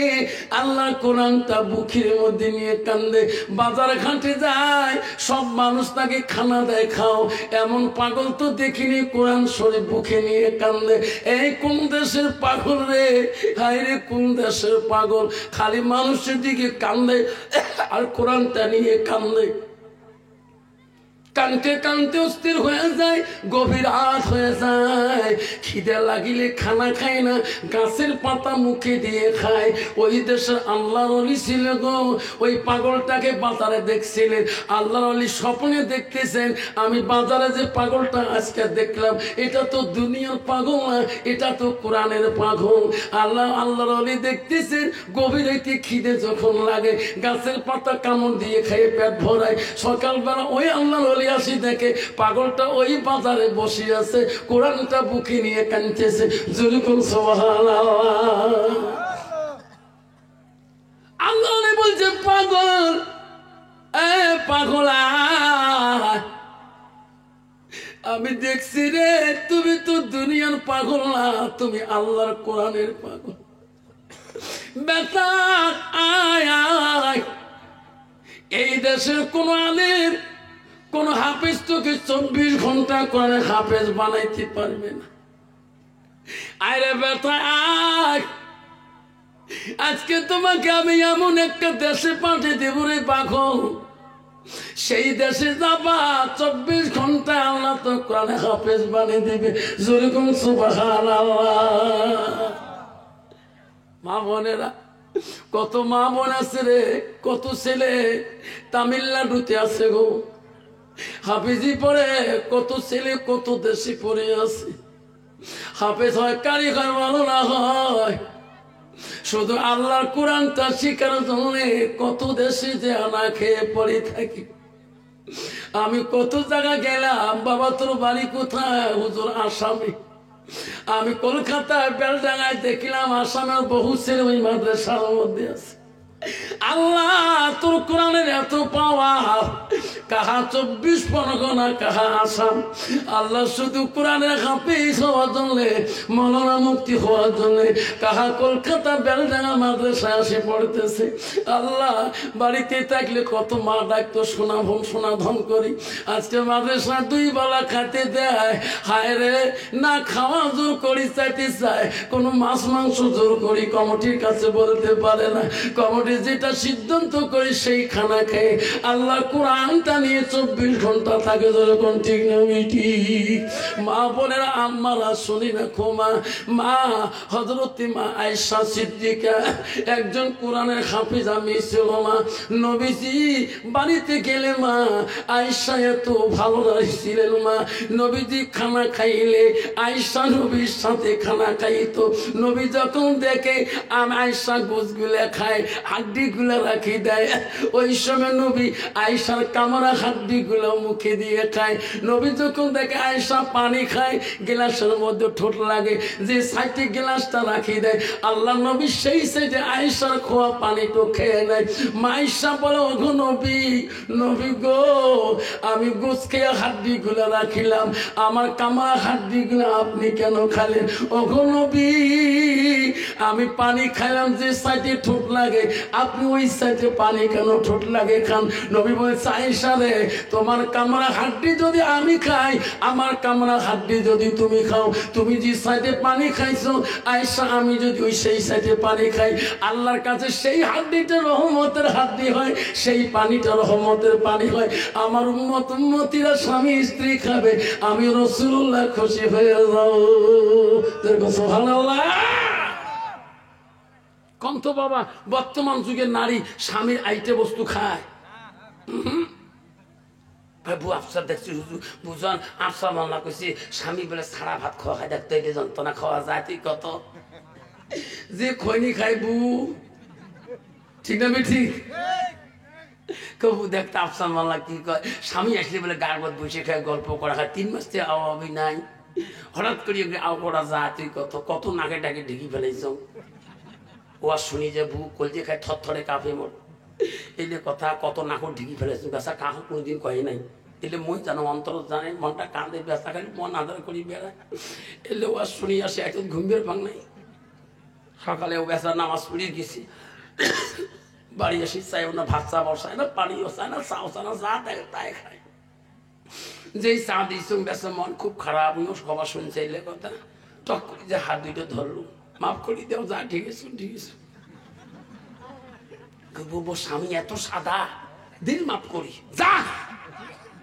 আল্লাহ কোরআনটা বুকের মধ্যে নিয়ে কান্দে। বাজার ঘাটে যায় সব মানুষ তাকে খানা দেয়, খাও, এমন পাগল তো দেখিনি কোরআন শরীফ বুকে নিয়ে কান্দে। এই কোন দেশের পাগল রে? হায় রে কোন দেশের পাগল? খালি মানুষের দিকে কান্দে আর কোরআনটা নিয়ে কান্দে। কানতে কানতে অস্থির হয়ে যায়, গভীর রাত হয়ে যায়, খিদে লাগিলে খানা খায় না, গাছের পাতা মুখে দিয়ে খায়। ওই দেশের আল্লাহর ওলি ছিল গো, ওই পাগলটাকে বাজারে দেখছিলেন। আল্লাহর ওলি স্বপ্নে দেখতেছেন, আমি বাজারে যে পাগলটা আজকে দেখলাম এটা তো দুনিয়ার পাগল না, এটা তো কোরআনের পাগল। আল্লাহর ওলি দেখতেছেন গভীর রাতে খিদে যখন লাগে গাছের পাতা কামড় দিয়ে খেয়ে পেট ভরায়। সকালবেলা ওই আল্লাহর ওলি আসি দেখে পাগলটা ওই বাজারে বসে আছে, কোরআনটা বুকে নিয়ে কাঁদতেছে। যেরকম সুবহানাল্লাহ। আল্লাহ বলছে পাগল, এ পাগলা, আমি দেখছি রে তুমি তো দুনিয়ার পাগল না, তুমি আল্লাহর কোরআনের পাগল। বেটা আয় আয়, এই দেশের কোন আলেম কোন হাফেজ তোকে 24 ঘন্টা কোরআনে হাফেজ বানাইতে পারবে না। আরে বেটা আয়, আজকে তোমাকে আমি এমন একটা দেশে পাঠিয়ে দেব রে পাগল, সেই দেশে যাবা 24 ঘন্টা আল্লাহ তো কোরআনে হাফেজ বানিয়ে দেবে। যেরকম সুবহানাল্লাহ। মা বোনেরা, কত মা বোন আছে রে, কত ছেলে তামিলনাড়ুতে আছে গো, হাফেজি পড়ে, কত ছেলে কত দেশে পড়ে আছে। হাফেজ হয় কারিগর ভালো না হয়, শুধু আল্লাহর কোরআনটা শিখার জন্য কত দেশে যে আনা খেয়ে পড়ে থাকি। আমি কত জায়গা গেলাম, বাবা তোর বাড়ি কোথায়? হুজুর আসামে। আমি কলকাতায় বেলডাঙ্গায় দেখলাম আসামের বহু ছেলে ওই মাদ্রাসার মধ্যে আছে। আল্লাহ তোর কোরআনের এত পাওয়ার, কাহা 24 পরগনা, কাহা আসাম। আল্লাহ শুধু কোরআনের হাফেজ হওয়ার জন্য, মৌলানা মুফতি হওয়ার জন্য, কাহা কলকাতা বেলডাঙ্গা মাদ্রাসায় আসে পড়তেছে। আল্লাহ বাড়িতে থাকলে কত মা ডাকতো সোনা ভোম সোনা ধন করি, আজকে মাদ্রাসা 2 বেলা খাতে দেয়। হায় রে, না খাওয়া জোর করি চাইতে চায়, কোনো মাছ মাংস জোর করি কমিটির কাছে বলতে পারে না। কমিটি যেটা সিদ্ধান্ত করে সেই খানা খেয়ে আল্লাহ কোরআনটা নিয়ে 24 ঘন্টা থাকে। যখন ঠিক না মিটি মা বোনেরা, আম্মারা শুনি না খোমা, মা হযরতে মা আয়েশা সিদ্দিকা একজন কোরআনের হাফেজ আমি ছিল। মা নবীজি বাড়িতে গেলে মা আয়েশা এত ভালো ছিলেন। মা নবীজি খানা খাইলে আয়েশা নবীর সাথে খানা খাইতো। নবী যখন দেখে আয়েশা গোছগুলা খায়, হাড্ডি গুলা রাখি দেয়, ওই সময় নবী আয়েশার কামরা হাড্ডি গুলো মুখে দিয়ে খায়। নবী যখন দেখে আয়েশা পানি খায়, গ্লাসের মধ্যে ঠোঁট লাগে, যে সাইডে গ্লাসটা রাখি দেয়, আল্লাহ নবী সেই সাইডে আয়েশার খোয়া পানি তো খেয়ে নেয়। মা আয়েশা বলে, ওগো নবী, নবী গো, আমি গোছ খেয়ে হাড্ডি গুলো রাখিলাম, আমার কামরা হাড্ডি গুলো আপনি কেন খালেন? ওগো নবী, আমি পানি খাইলাম যে সাইডে ঠোঁট লাগে, আপনি ওই সাইডে পানি কেন ঠোঁট লাগে খান? নবী বলছে, আয়েশা রে, তোমার কামরা হাড্ডি যদি আমি খাই, আমার কামরা হাড্ডি যদি তুমি খাও, তুমি যে সাইডে পানি খাইছো আয়েশা, আমি যদি ওই সেই সাইডে পানি খাই, আল্লাহর কাছে সেই হাড্ডিটা রহমতের হাড্ডি হয়, সেই পানিটা রহমতের পানি হয়। আমার উম্মতিরা স্বামী স্ত্রী খাবে, আমি রাসূলুল্লাহ খুশি হয়ে যাও। সুবহানাল্লাহ। কন্ত বাবা, বর্তমান যুগের নারী স্বামীর আইটে বস্তু খায়। আফসার দেখছি বুঝন, আফসার মামলা করছি, স্বামী বলে ছাড়া ভাত খাওয়া খাই, দেখতে যন্ত্রণা খাওয়া যায়, তুই কত যে খৈনি খাই বু, ঠিক না ঠিক? কবু দেখতে আফসার মামলা কি কয়, স্বামী আসলে বলে গার মধ্যে বসে খায়, গল্প করা খায়, 3 মাস থেকে আওয়াবি নাই, হঠাৎ করে আও করা যায়, তুই কত কত নাকে ডাকে ঢেকে ফেলেছ। ও আর শুনি যে বু কলজে খায় থরথরে কাঁপে মোর, এলে কথা কত নাকর ঢেকে ফেলেছ, বেসা কাহু কোনোদিন কয়ে নাই। এলে মই জানো, অন্তর জানে, মনটা কাঁদে, বেসা খালি মন আদার করি বেড়ায়। এলে ও আর শুনি আসে, একদম ঘুমের ভাঙ নাই। সকালে ও বেসা নামাজ পড়িয়ে গেছি, বাড়ি আসি চাইও না, ভাত চা বসায় না, পানিও চায় না, চাও চায় না, যা দেখে তাই খায়। যেই চা দিয়েছ বেসা মন খুব খারাপ, সবার শুনছে এলে কথা, টক করে যে হাত 2টা ধরলো, মাফ করি দেও, যা ঠিক আছে ঠিক আছে। স্বামী এত সাদা, দিন মাফ করি, যা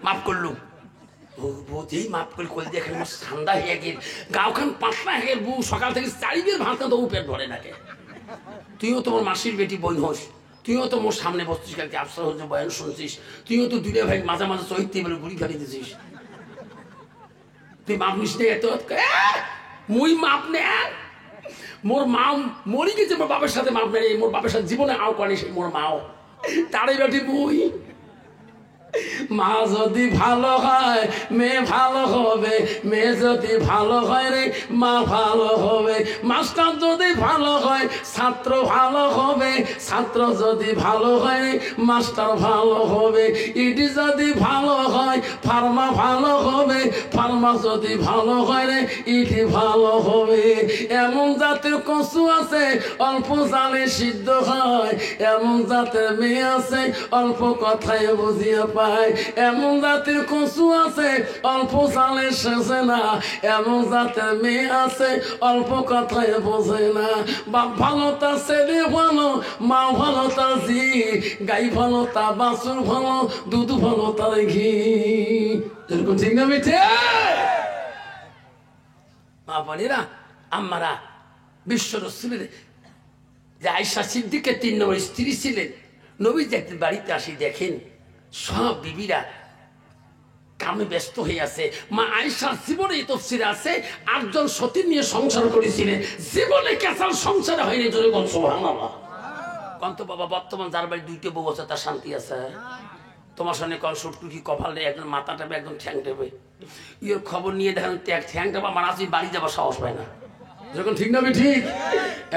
মাফ করলুম। যেই মাপ করে কোল দিয়ে খেলে ঠান্ডা হয়ে গেল, গাওখান পাতলা হয়ে গেল, বউ সকাল থেকে 4 দিন ভাত তো পেট ভরে নাকে। তুইও তোমার মাসির বেটি বোন হোস, তুইও তো মোর সামনে বসছিস, কালকে আফসার হচ্ছে বয়ান শুনছিস, তুইও তো দুলে ভাই মাঝে মাঝে চৈত্য বলে গুড়ি ফেলে দিছিস। তুই মাপ নিস এত মুই মাপ নে, মোর মা মরি গেছে মোর বাবার সাথে মাপ নেই, মোর বাবার সাথে জীবনে আও করে সেই মোর মাও তারই বেটি মুই। মা যদি ভালো হয় মেয়ে ভালো হবে, মেয়ে যদি ভালো হয় রে মা ভালো হবে, মাস্টার যদি ভালো হয় ছাত্র ভালো হবে, ছাত্র যদি ভালো হয় রে মাস্টার ভালো হবে, ইডি যদি ভালো হয় ফার্মা ভালো হবে, ফার্মা যদি ভালো হয় রে ইডি ভালো হবে। এমন জাতের কচু আছে অল্প জালে সিদ্ধ হয়, এমন জাতের মেয়ে আছে অল্প কথায় বুঝিয়ে পায়, এমন জাতের কচু আছে অল্প জালে শেষে না, এমন জাতের মেয়ে আছে অল্প কথায় বোঝে না। বাপ ভালো তা ছেলে ভালো, মা ভালো তা জি, গাই ভালো তা বাছুর ভালো, দুধ ভালো তার ঘি। এরকম ঠিক না মিঠে? মা বোনেরা আম্মারা, বিশ্ব রসুলের যে আয়েশা সিদ্দিকের 3 নম্বর স্ত্রী ছিলেন, নবী একদিন বাড়িতে আসি দেখেন সব বিবিরা কামে ব্যস্ত হয়ে আছে। মা আয়েশার জীবনে এই তফসিরে আছে 8 জন সতী নিয়ে সংসার করেছিলেন, জীবনে কেসাল সংসারে হয়নি। যদি কোন সুবহানাল্লাহ কন্ত বাবা, বর্তমান যার বাড়ি 2টা বউ আছে তার শান্তি আছে? তোমার সঙ্গে কোন সুটকুটি কপাল নেই, একজন মাথা টাবে একজন ঠ্যাং টেবে, ইয়ের খবর নিয়ে দেখেন ঠ্যাং টেবা আমার আসি বাড়ি যাবার সাহস পায় না। যখন ঠিক না ঠিক,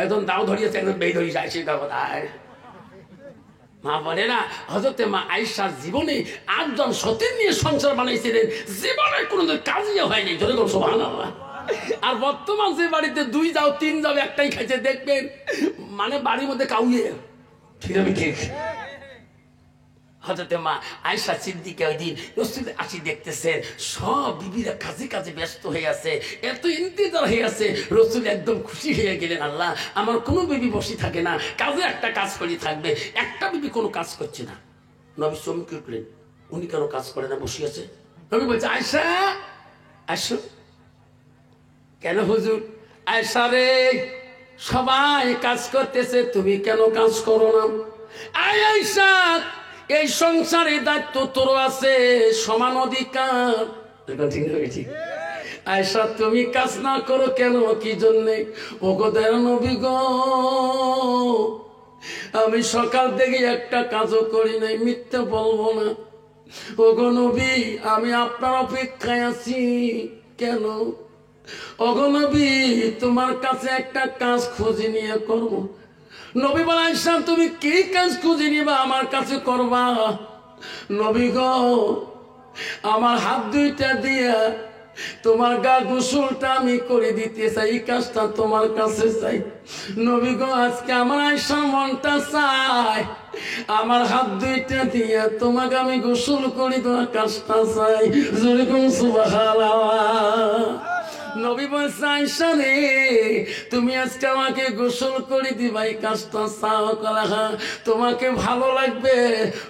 একজন দাও ধরিয়েছে একজন বেই ধরিয়েছে, আইসে কথা। মা বলে না হযরতে মা আয়েশার জীবনে 8 জন সতী নিয়ে সংসার বানাইছিলেন, জীবনে কোনোদিন কাজই হয়নি। যদি কোন সুবহানাল্লাহ। আর বর্তমান যে বাড়িতে 2 যাও 3 যাও একটাই খাইছে দেখবেন, মানে বাড়ির মধ্যে কাউয়ে। ঠিক আমি ঠিক। হযরতে মা আয়েশা সিদ্দিকা ওই দিন রসুল আসি দেখতেছেন সব বিবিরা কাজে কাজে ব্যস্ত হয়ে আছে, এত ইন্তজার হয়ে আছে। রসুল একদম খুশি হয়ে গেলেন, আল্লাহ আমার কোনো বিবি বসে থাকে না, কাজে একটা কাজ করে থাকবে। একটা বিবি কোনো কাজ করছে না। নবী চমকে উঠলেন, উনি কেন কাজ করে না, বসে আছে? নবী বলছে আয়েশা আসো। কেন হুজুর? আয়েশা রে সবাই কাজ করতেছে, তুমি কেন কাজ করো না? আয়েশা এই সংসারে দায়িত্ব তোর আছে, সমান অধিকার। ঠিক আয়েশা তুমি কাজ না করো কেন, কি জন্যে? ওগো দয়ার নবী গো, আমি সকাল থেকে একটা কাজও করি নাই, মিথ্যা বলবো না। ওগো নবী আমি আপনার অপেক্ষায় আছি। কেন? ওগো নবী তোমার কাছে একটা কাজ খুঁজে নিয়ে করবো। নবী বলে আয়েশা তুমি কি কাজ খুঁজে নিবা আমার কাছে করবা? নবী গো আমার হাত 2টা দিয়া তোমার গা গোসলটা আমি করে দিতে চাই, এই কাজটা তোমার কাছে চাই। নবী গো আজকে আমার আয়েশার মনটা চায় আমার হাত 2টা দিয়া তোমাকে আমি গোসল করি, তোমার কাজটা চাই। যেরকম সুবহানাল্লাহ। নবী বলছে আয়েশা রে তুমি আজকে আমাকে গোসল করে দিবা, এই কাজটা চাও করা তোমাকে ভালো লাগবে।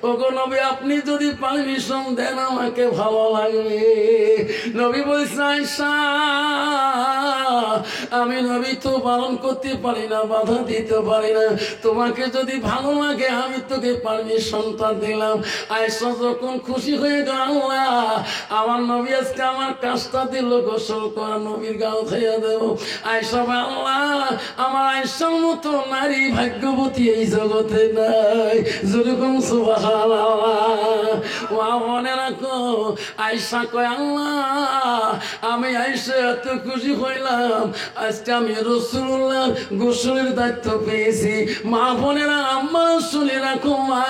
ওগো নবী আপনি যদি পারমিশন দেন আমাকে ভালো লাগবে। নবী বলছে আয়েশা আমি নবী তো পালন করতে পারি না, বাধা দিতে পারি না, তোমাকে যদি ভালো লাগে আমি তোকে পারমিশনটা দিলাম। আয়েশা যখন খুশি হয়ে গেল, আমার নবী আজকে আমার কাজটা দিল, গোসল করা নবীর গাও খাইয়া দেব। আয়েশা আল্লাহ আমার আয়েশার মতো নারী ভাগ্যবতী এই জগতে নাই। যেরকম সুবহানাল্লাহ। মনে রাখো আয়েশা কয় আল্লাহ আমি আয়েশা এত খুশি হইলাম আজকে আমি রাসূলুল্লাহ গোসলের দায়িত্ব পেয়েছি। মা বোনেরা আম্মা শুনে রাখো, মা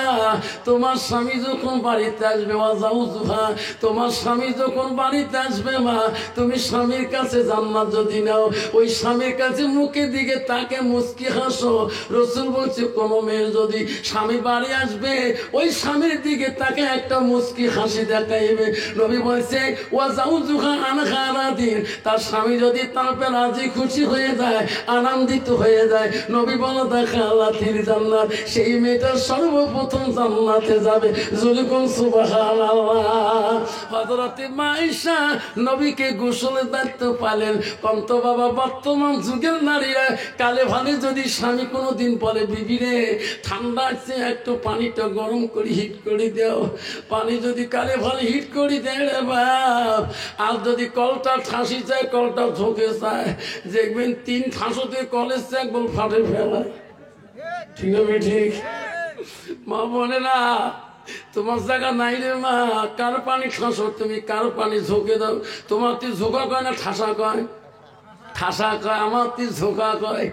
তোমার স্বামী যখন বাড়িতে আসবে, তোমার স্বামী যখন বাড়িতে আসবে মা তুমি স্বামীর কাছে কাছে জান্নাত যদি নাও, ওই স্বামীর কাছে মুখের দিকে তাকে মুস্কি হাসো। রসুল বলছে কোন মেয়ে যদি স্বামী বাড়ি আসবে ওই স্বামীর দিকে তাকে একটা মুস্কি হাসি দেখাইবে। নবী বলছে ওয়া জাউজুহা আনহারাদিন, তার স্বামী যদি তারপরে রাজি খুশি হয়ে যায়, আনন্দিত হয়ে যায়, নবী বলে দেখালাতির জান্নাত, সেই মেয়েটা সর্বপ্রথম জান্নাতে যাবে। যুলকুল সুবহানাল্লাহ। হযরতে মা আয়েশা নবীকে গোসলের দায়িত্ব পালেন। কন্ত বাবা বর্তমান যুগের নারীরা কালে ভালে যদি স্বামী কোনোদিন বলে বিবি রে ঠান্ডা আছে একটু পানিটা গরম করে হিট করে দাও, পানি যদি কালে ভালে হিট করে দেয় রে বাপ, আর যদি কলটা ঠাসি যায় কলটা ঝোঁকে যায়, দেখবেন 3 ঠাসতে কলেজ একবার ফাটে ফেলায়। ঠিক আছে ঠিক মা বলে না তোমার জায়গা নাই রে মা, কার পানি ঠাসো তুমি, কার পানি ঝোঁকে দাও। তোমার তুই ঝোঁকা কয় না ঠাসা কয়? ঠাসা কয়, আমার তুই ঝোঁকা কয়।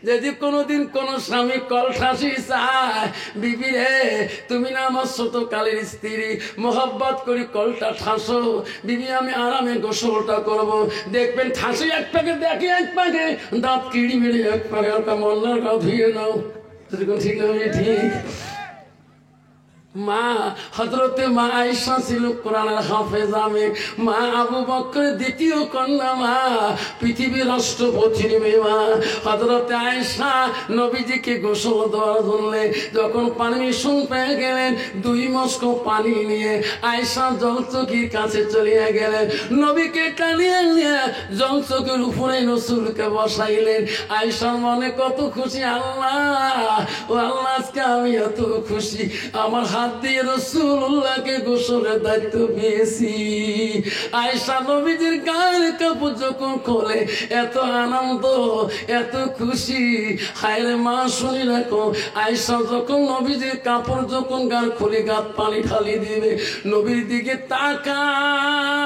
যদি কোনোদিন কোন স্বামী কল ঠাসি চায়, বিবি রে তুমি না আমার ছোট কালের স্ত্রী, মোহাব্বত করি কলটা ঠাসো, বিবি আমি আরামে গোসলটা করবো। দেখবেন ঠাসি এক পাকে দেখে এক পাকে দাঁত কিড়ি মেরে এক পাকে ওটা মন্নার গা ধুয়ে নাও। ঠিক না ঠিক? মা হযরতে মা আয়েশা ছিল কোরআনের হাফেজা মেয়ে। মা আবু বকরের দ্বিতীয় কন্যা, মা পৃথিবীর রাষ্ট্রপতির মেয়ে। মা হযরতে আয়েশা নবীজিকে গোসল দেওয়ার জন্য যখন পারমিশন পেয়ে গেলেন, 2 মস্ক পানি নিয়ে আয়েশা জলচকির কাছে চলে গেলেন। নবীকে টানিয়ে নিয়ে জলচকের উপরে রাসূলকে বসাইলেন। আয়েশার মনে কত খুশি, আল্লাহ ও আল্লাহ আজকে আমি এত খুশি, আমার হাত দিয়ে রাসূলুল্লাহকে গোসলের দায়িত্ব পেয়েছি। আয়েশা নবীজির গায়ের কাপড় যখন খোলে এত আনন্দ এত খুশি। হায়রে মা শুনি রাখো, আয়েশা যখন নবীজির কাপড় যখন গার খুলে গাত পানি ঢালি দিবে, নবীর দিকে তাকায়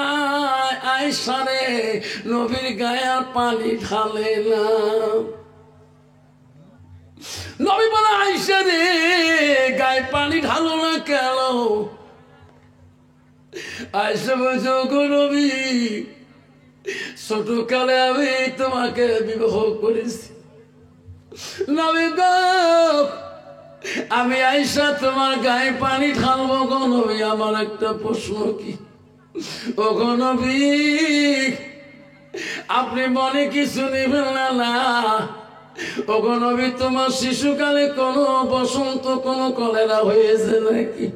আয়েশা রে, নবীর গায়ে আর পানি ঢালে না। নবী বলে আয়েশা রে গায়ে পানি ঢালো না কেন? আয়েশা বলছে গো নবী ছোটকালে আমি তোমাকে বিবাহ করেছি। নবী গো আমি আয়েশা তোমার গায়ে পানি ঢালবো গো নবী, আমার একটা প্রশ্ন কি ও গো নবী আপনি মনে কিছু নেবেন না। না ওগো নবী তোমার শিশুকালে কোনো বসন্ত কোনো কলেরা হয়েছে নাকি?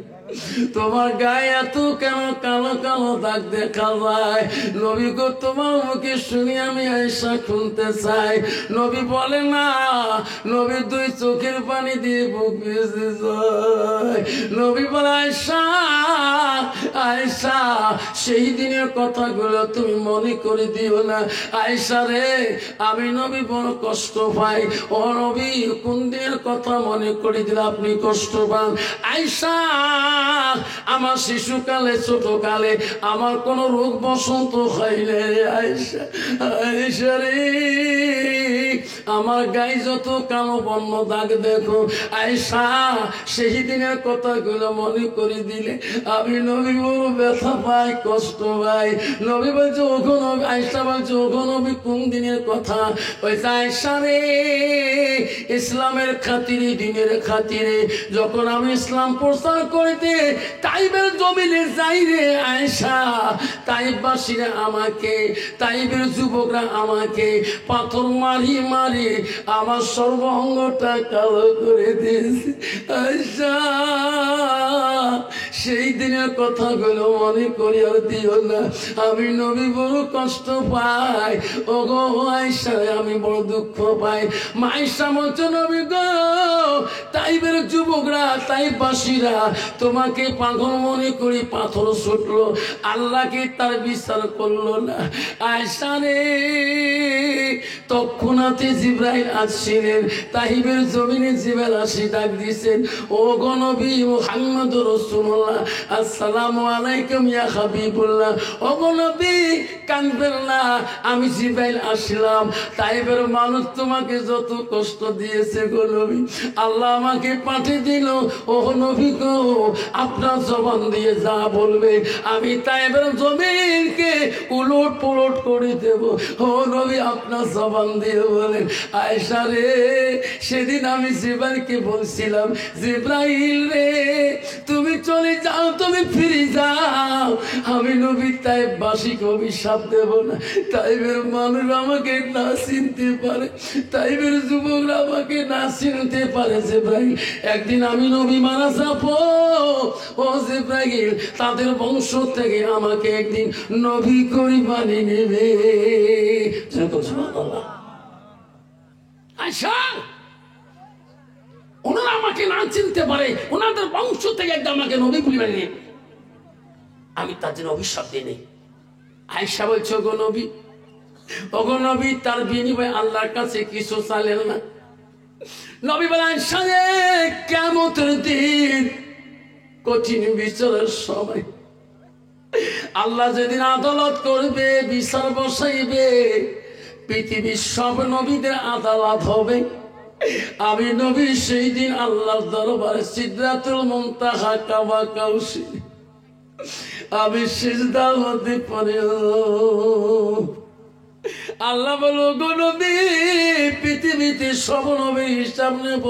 তোমার গায়ে এত কেন কালো কালো দাগ দেখা যায়? নবী গো তোমার মুখে শুনি আমি আয়েশা শুনতে চাই। নবী বলে না, নবী 2 চোখের পানি দিয়ে বুক ভিজে যায়। নবী বলে আয়েশা আয়েশা সেই দিনের কথাগুলো তুমি মনে করে দিও না। আয়েশা রে আমি নবী বড় কষ্ট পাই। ও নবী কোন দিনের কথা মনে করে দিলে আপনি কষ্ট পান? আয়েশা আমার শিশুকালে ছোটকালে আমার কোন রোগ বসন্ত হয়নি আয়েশা। আয়েশা রে আমার গায়ে যত কালো বর্ণ দাগ দেখো আয়েশা সেই দিনের কথাগুলো মনে করে দিলে আমি নবী বড় ব্যথা পাই কষ্ট পাই। নবী বলছে ওগো নবী, আয়েশা বলছে ওগো নবী কোন দিনের কথা? ওই আয়েশা রে ইসলামের খাতিরে দিনের খাতিরে যখন আমি ইসলাম প্রচার করতে তাইবের জমিনে যাই রে আয়েশা, তাইবাসীরা আমাকে তাইবের যুবকরা আমাকে পাথর মারি মারি আমার সর্বাঙ্গটা কালো করে দিয়েছে। আয়েশা সেই দিনের কথাগুলো মনে করি আর দিও না, আমি নবী বড় কষ্ট পাই। ও গো আয়েশা আমি বড় দুঃখ পাই। আয়েশা বলছে নবী গো তাইবের যুবকরা তাইবাসীরা তোমাকে পাগল মনে করি পাথর ছুটলো, আল্লাহকে তার বিচার করলো না। আয়েশা রে তৎক্ষণাৎ জিবরাইল আসছিলেন, তাইফের জমিনে জিবরাইল আসি ডাক দিয়েছেন, ও গো নবী মুহাম্মদুর রাসূলুল্লাহ, আসসালামু আলাইকুম ইয়া হাবিবুল্লাহ। ও গো নবী কাঁদবেন না, আমি জিবরাইল আসলাম। তাইফের মানুষ তোমাকে যত কষ্ট দিয়েছে গো নবী, আল্লাহ আমাকে পাঠিয়ে দিল। ও নবী গো, আপনার জবান দিয়ে যা বলবে আমি তাইফের জমিনকে উলট পুলট করে দেব। ও নবী আপনার জবান দিয়ে বলেন। আয়েশা রে, সেদিন আমি জিবরাইলকে বলছিলাম, জিবরাইল রে তুমি চলে যাও, তুমি ফিরে যাও, আমি নবী তাইফবাসীকে অভিশাপ দেব না। তাইফের মানুষ আমাকে না চিনতে পারে, তাইফের যুবকরা আমাকে না চিনতে পারে। জিবরাইল একদিন আমি নবী মারা যাব, ও জিবরাইল তাদের বংশ থেকে আমাকে একদিন নবী করে বানিয়ে নেবে। আচ্ছা, ওনারা আমাকে না চিনতে পারে, ওনাদের বংশ থেকে একদম আমাকে নবী বলে বানিয়ে নেবে, আমি তার জন্য অভিশাপ দিই নেই। আয়েশা বলছে, ওগো নবী, ওগো নবী তার বিনিময়ে আল্লাহর কাছে কিছু চাইলেন না। নবী বলেন, আয়েশা রে, কিয়ামতের দিন কঠিন বিচারের সময় আল্লাহ যেদিন আদালত করবে, বিচার বসাইবে, পৃথিবীর সব নবীদের আদালত হবে। আমি নবী সেই দিন আল্লাহর দরবারে সিদরাতুল মুনতাহা কাবা কাউসি আমি সিজদার মধ্যে পড়ে আল্লাহ বলো, গো নবী পৃথিবীতে সব নবীর হিসাব নেব,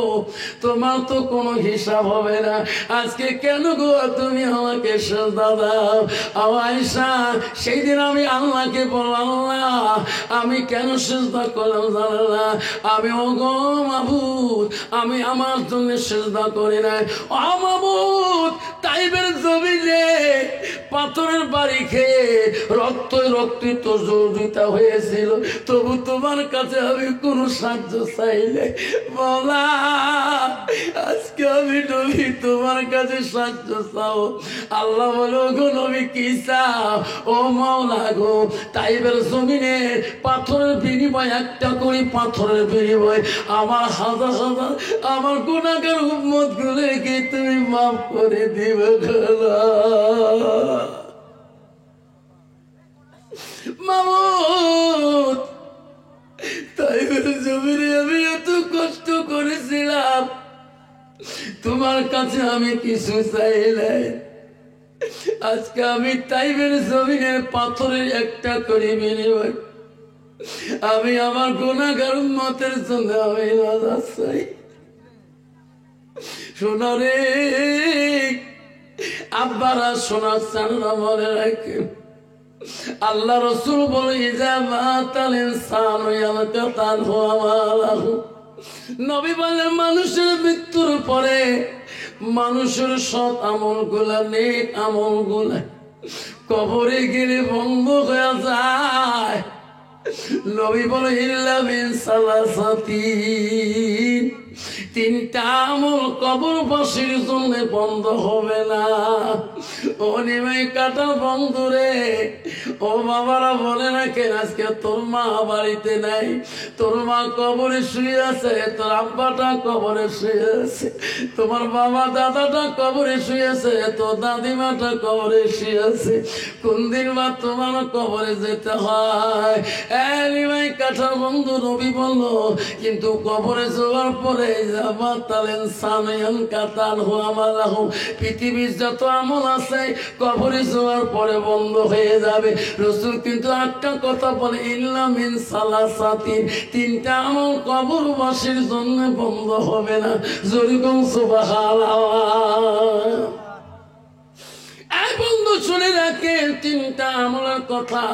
তোমার তো কোনো হিসাব হবে না। আজকে কেন গো তুমি আমাকে সিজদা দাও? আয়েশা সেই দিন আমি আল্লাহকে বললাম, আল্লাহ আমি কেন সিজদা করলাম জানো না? আমি ও গো মাবুদ, আমি আমার জন্য সিজদা করি না। ও মাবুদ, তাইফের জমিনে পাথরের বাড়ি খেয়ে রক্তিত জর্জরিত হয়েছিল, তবু তোমার কাছে আমি কোনো সাহায্য চাইলে বলা, আজকে আমি নবী তোমার কাছে সাহায্য চাও। আল্লাহ বলো, গো নবী কি চাও? ও মাওলা গো, তাইফের জমিনে পাথরের বিনিময়, একটা করে পাথরের বিনিময় আমার হাজার হাজার আমার গুনাহগার উম্মত গুলোকে তুমি মাফ করে দিবে। মামুদ, তাইফের জমিনে আমি এত কষ্ট করেছিলাম, তোমার কাছে আমি কিছু চাই নাই। আজকে আমি তাইফের জমিনের পাথরের একটা করে বিনিময় আমি আমার গুনাহগার উম্মতের জন্য আমি নাজাত চাই। শোনো রে আব্বারা, শোনা চানরা মনে রাখে, আল্লাহ রসুল বলে, নবী বলেন মানুষের মৃত্যুর পরে মানুষের সৎ আমল গুলা, নেক আমল গুলা কবরে গেলে বন্ধ হয়ে যায়। নবী বলে, ইল্লা মিন সালাসাতিন, তিনটা আমল কবরবাসীর জন্য বন্ধ হবে না। ও নিমাই কাটার বন্ধুরে, ও বাবারা বলে রাখেন, আজকে তোর মা বাড়িতে নাই, তোর মা কবরে শুয়ে আছে, তোর আব্বাটা কবরে শুয়ে আছে, তোমার বাবা দাদাটা কবরে শুয়ে আছে, তোর দাদিমাটা কবরে শুয়ে আছে। কোন দিন বা তোমার কবরে যেতে হয়? নিমাই কাটার বন্ধু নবী বলল, কিন্তু কবরে যাওয়ার পরে পৃথিবীর যত আমল আছে কবরে যাওয়ার পরে বন্ধ হয়ে যাবে। রাসূল কিন্তু একটা কথা বলে, ইল্লা মিন সালাসাতিন, তিনটা আমল কবরবাসীর জন্য বন্ধ হবে না। জোরে বল সুবহানাল্লাহ। এই বন্ধু শুনে রাখেন, তিনটা আমলের কথা